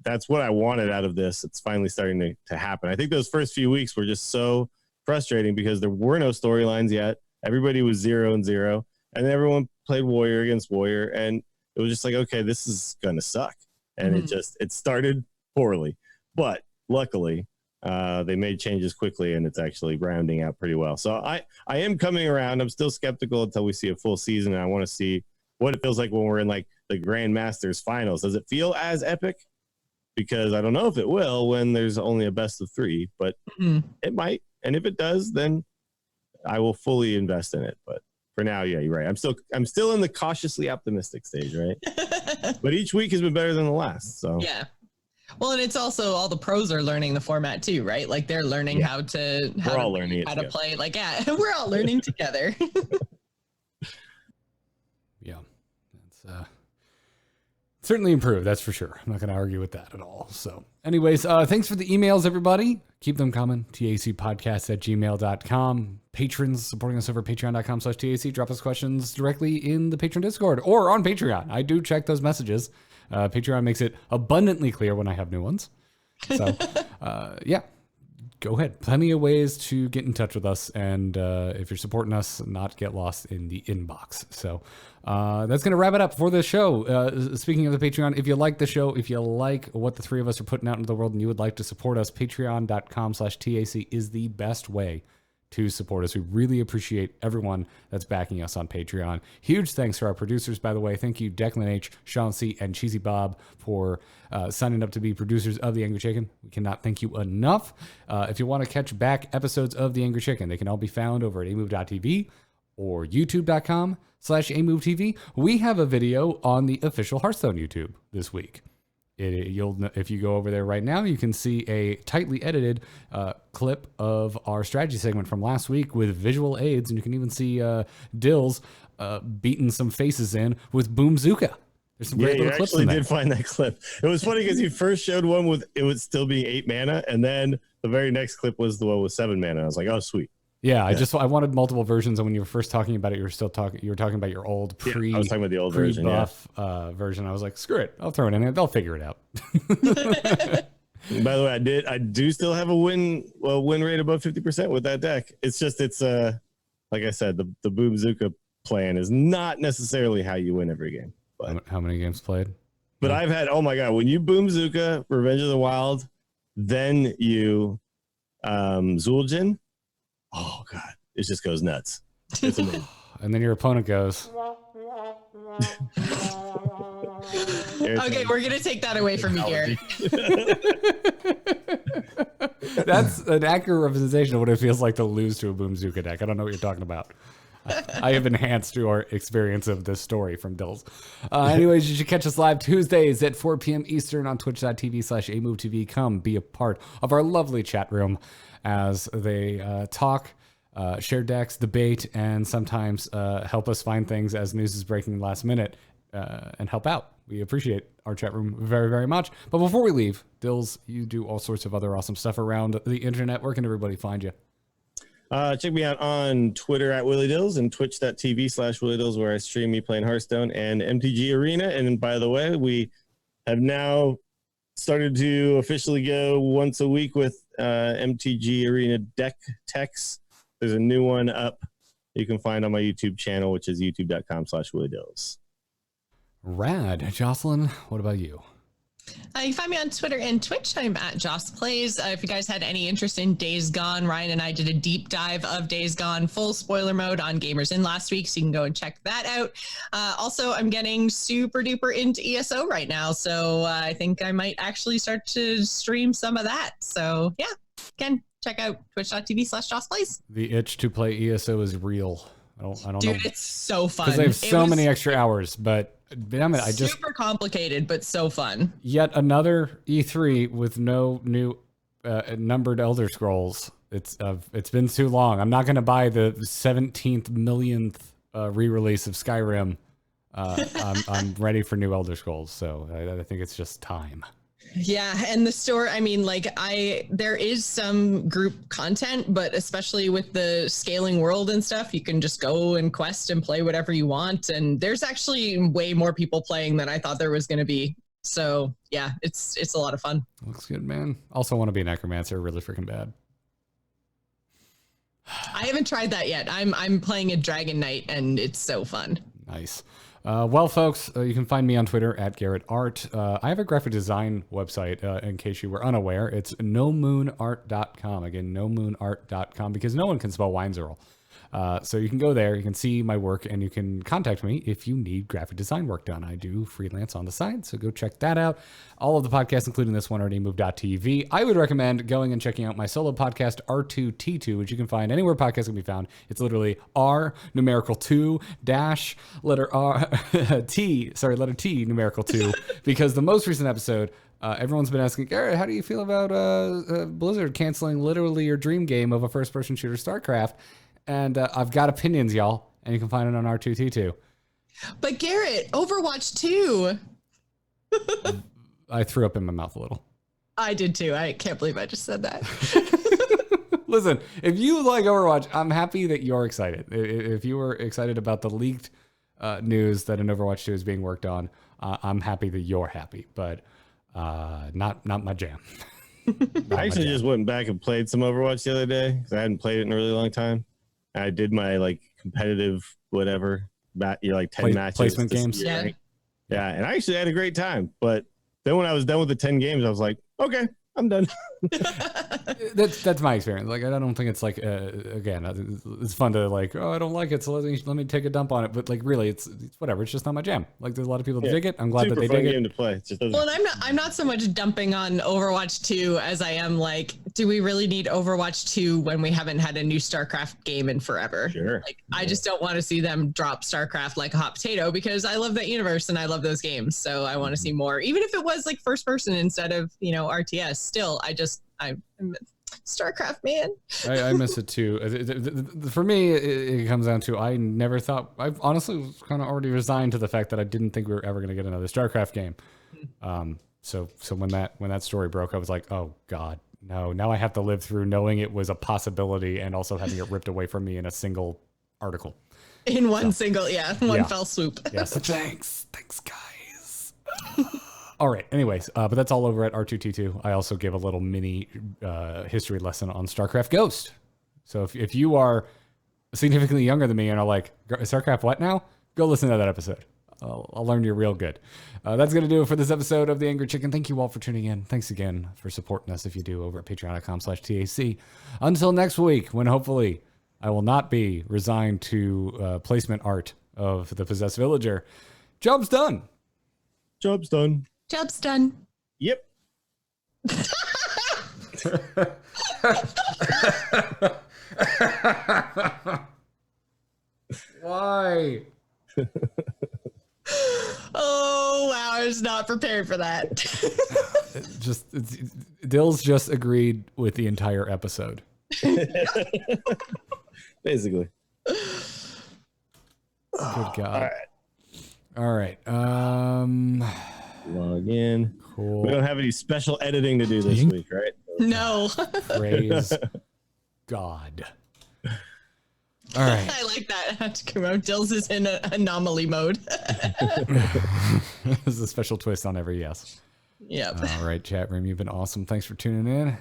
that's what I wanted out of this. It's finally starting to happen. I think those first few weeks were just so frustrating because there were no storylines yet. Everybody was 0-0, and then everyone played Warrior against Warrior, and it was just like, okay, this is gonna suck. And it started poorly, but luckily they made changes quickly, and it's actually rounding out pretty well. So I am coming around. I'm still skeptical until we see a full season, and I want to see what it feels like when we're in like the Grandmasters finals. Does it feel as epic? because I don't know if it will when there's only a best of 3, but it might. And if it does, then I will fully invest in it. But for now, yeah, you're right. I'm still in the cautiously optimistic stage, right? But each week has been better than the last. So yeah. Well, and it's also all the pros are learning the format too, right? Like they're learning how to play. Like, yeah, we're all learning together. Yeah, that's certainly improved. That's for sure. I'm not going to argue with that at all. So anyways, thanks for the emails, everybody. Keep them coming. tacpodcast@gmail.com. Patrons supporting us over patreon.com/TAC. Drop us questions directly in the Patreon Discord or on Patreon. I do check those messages. Patreon makes it abundantly clear when I have new ones. So, yeah, go ahead. Plenty of ways to get in touch with us. And if you're supporting us, not get lost in the inbox. So that's going to wrap it up for this show. Speaking of the Patreon, if you like the show, if you like what the three of us are putting out into the world and you would like to support us, patreon.com/TAC is the best way to support us. We really appreciate everyone that's backing us on Patreon. Huge thanks to our producers, by the way. Thank you, Declan H., Sean C., and Cheesy Bob for signing up to be producers of The Angry Chicken. We cannot thank you enough. If you want to catch back episodes of The Angry Chicken, they can all be found over at amove.tv or youtube.com/amovetv. We have a video on the official Hearthstone YouTube this week. If you go over there right now, you can see a tightly edited clip of our strategy segment from last week with visual aids, and you can even see Dills beating some faces in with Boomzooka. There's some great little clips in there. I actually did find that clip. It was funny because you first showed one with it would still be 8 mana, and then the very next clip was the one with 7 mana. I was like, oh, sweet. Yeah, I wanted multiple versions, and when you were first talking about it, you were talking about your old I was talking about the old version, version. I was like, screw it, I'll throw it in there. They'll figure it out. By the way, I do still have a win rate above 50% with that deck. It's like I said, the Boomzooka plan is not necessarily how you win every game. But how many games played? But I've had, oh my god, when you Boomzooka, Revenge of the Wild, then you Zul'jin. Oh god, it just goes nuts. It's amazing. And then your opponent goes. Okay, we're gonna take that away from you, Garrett. That's an accurate representation of what it feels like to lose to a Boomzooka deck. I don't know what you're talking about. I have enhanced your experience of this story from Dills. Anyways, you should catch us live Tuesdays at 4 p.m. Eastern on twitch.tv/amovetv. Come be a part of our lovely chat room as they talk, share decks, debate, and sometimes help us find things as news is breaking last minute and help out. We appreciate our chat room very, very much. But before we leave, Dills, you do all sorts of other awesome stuff around the internet. Where can everybody find you? Check me out on Twitter at WillyDills and twitch.tv/WillyDills, where I stream me playing Hearthstone and MTG Arena. And by the way, we have now started to officially go once a week with MTG Arena deck techs. There's a new one up you can find on my YouTube channel, which is youtube.com/WillyDills. Rad. Jocelyn, what about you? You can find me on Twitter and Twitch. I'm at Joss Plays. If you guys had any interest in Days Gone, Ryan and I did a deep dive of Days Gone, full spoiler mode on Gamers In last week, so you can go and check that out. Also, I'm getting super duper into ESO right now, so I think I might actually start to stream some of that. So yeah, again, check out twitch.tv/Joss Plays. The itch to play ESO is real. I don't know. Dude, it's so fun. Because I have so many extra hours, but damn it, super complicated, but so fun. Yet another E3 with no new numbered Elder Scrolls. It's been too long. I'm not going to buy the 17th millionth re-release of Skyrim. I'm ready for new Elder Scrolls, so I think it's just time. Yeah, and the store, I mean, like there is some group content, but especially with the scaling world and stuff, you can just go and quest and play whatever you want. And there's actually way more people playing than I thought there was going to be. So yeah, it's a lot of fun. Looks good, man. Also want to be a necromancer really freaking bad. I haven't tried that yet. I'm playing a Dragon Knight and it's so fun. Nice. Well, folks, you can find me on Twitter at Garrett Art. I have a graphic design website, in case you were unaware. It's nomoonart.com. Again, nomoonart.com, because no one can spell Weinzerl. So you can go there, you can see my work, and you can contact me if you need graphic design work done. I do freelance on the side, so go check that out. All of the podcasts, including this one, are at amove.tv. I would recommend going and checking out my solo podcast, R2T2, which you can find anywhere podcasts can be found. It's literally R, numerical 2, dash, letter R, T, sorry, letter T, numerical 2, because the most recent episode, everyone's been asking, Garrett, how do you feel about Blizzard canceling literally your dream game of a first-person shooter, StarCraft? And I've got opinions, y'all, and you can find it on R2T2. But Garrett, Overwatch 2. I threw up in my mouth a little. I did too. I can't believe I just said that. Listen, if you like Overwatch, I'm happy that you're excited. If you were excited about the leaked news that an Overwatch 2 is being worked on, I'm happy that you're happy, but not my jam. I actually just went back and played some Overwatch the other day because I hadn't played it in a really long time. I did my like competitive whatever, like 10 matches. Placement games. Yeah. Yeah, and I actually had a great time. But then when I was done with the 10 games, I was like, okay, I'm done. That's my experience. Like, I don't think it's like, again, it's fun to like, oh, I don't like it, so let me take a dump on it. But like, really, it's whatever. It's just not my jam. Like, there's a lot of people that dig it. I'm glad that they dig it. Game to play. It just doesn't... Well, and I'm not so much dumping on Overwatch 2 as I am like, do we really need Overwatch 2 when we haven't had a new StarCraft game in forever? Sure. Like, I just don't want to see them drop StarCraft like a hot potato because I love that universe and I love those games. So I want to see more, even if it was like first person instead of, RTS. Still, I'm StarCraft, man. I miss it too. For me, it comes down to I never thought. I honestly was kind of already resigned to the fact that I didn't think we were ever going to get another StarCraft game. So when that story broke, I was like, oh God, no! Now I have to live through knowing it was a possibility and also having it ripped away from me in a single article. In one fell swoop. Yes. Thanks, guys. All right. Anyways, but that's all over at R2T2. I also give a little mini history lesson on StarCraft Ghost. So if you are significantly younger than me and are like, StarCraft what now? Go listen to that episode. I'll learn you real good. That's going to do it for this episode of The Angry Chicken. Thank you all for tuning in. Thanks again for supporting us if you do over at patreon.com/TAC. Until next week, when hopefully I will not be resigned to placement art of the Possessed Villager. Job's done. Job's done. Job's done. Yep. Why? Oh, wow. I was not prepared for that. Dill's just agreed with the entire episode. Basically. Good God. All right. Log in. Cool. We don't have any special editing to do this week, right? No. Praise God. All right. I like that. Dills is in anomaly mode. There's a special twist on every yes. Yep. All right, chat room. You've been awesome. Thanks for tuning in.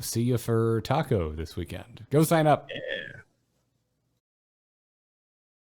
See you for Taco this weekend. Go sign up. Yeah.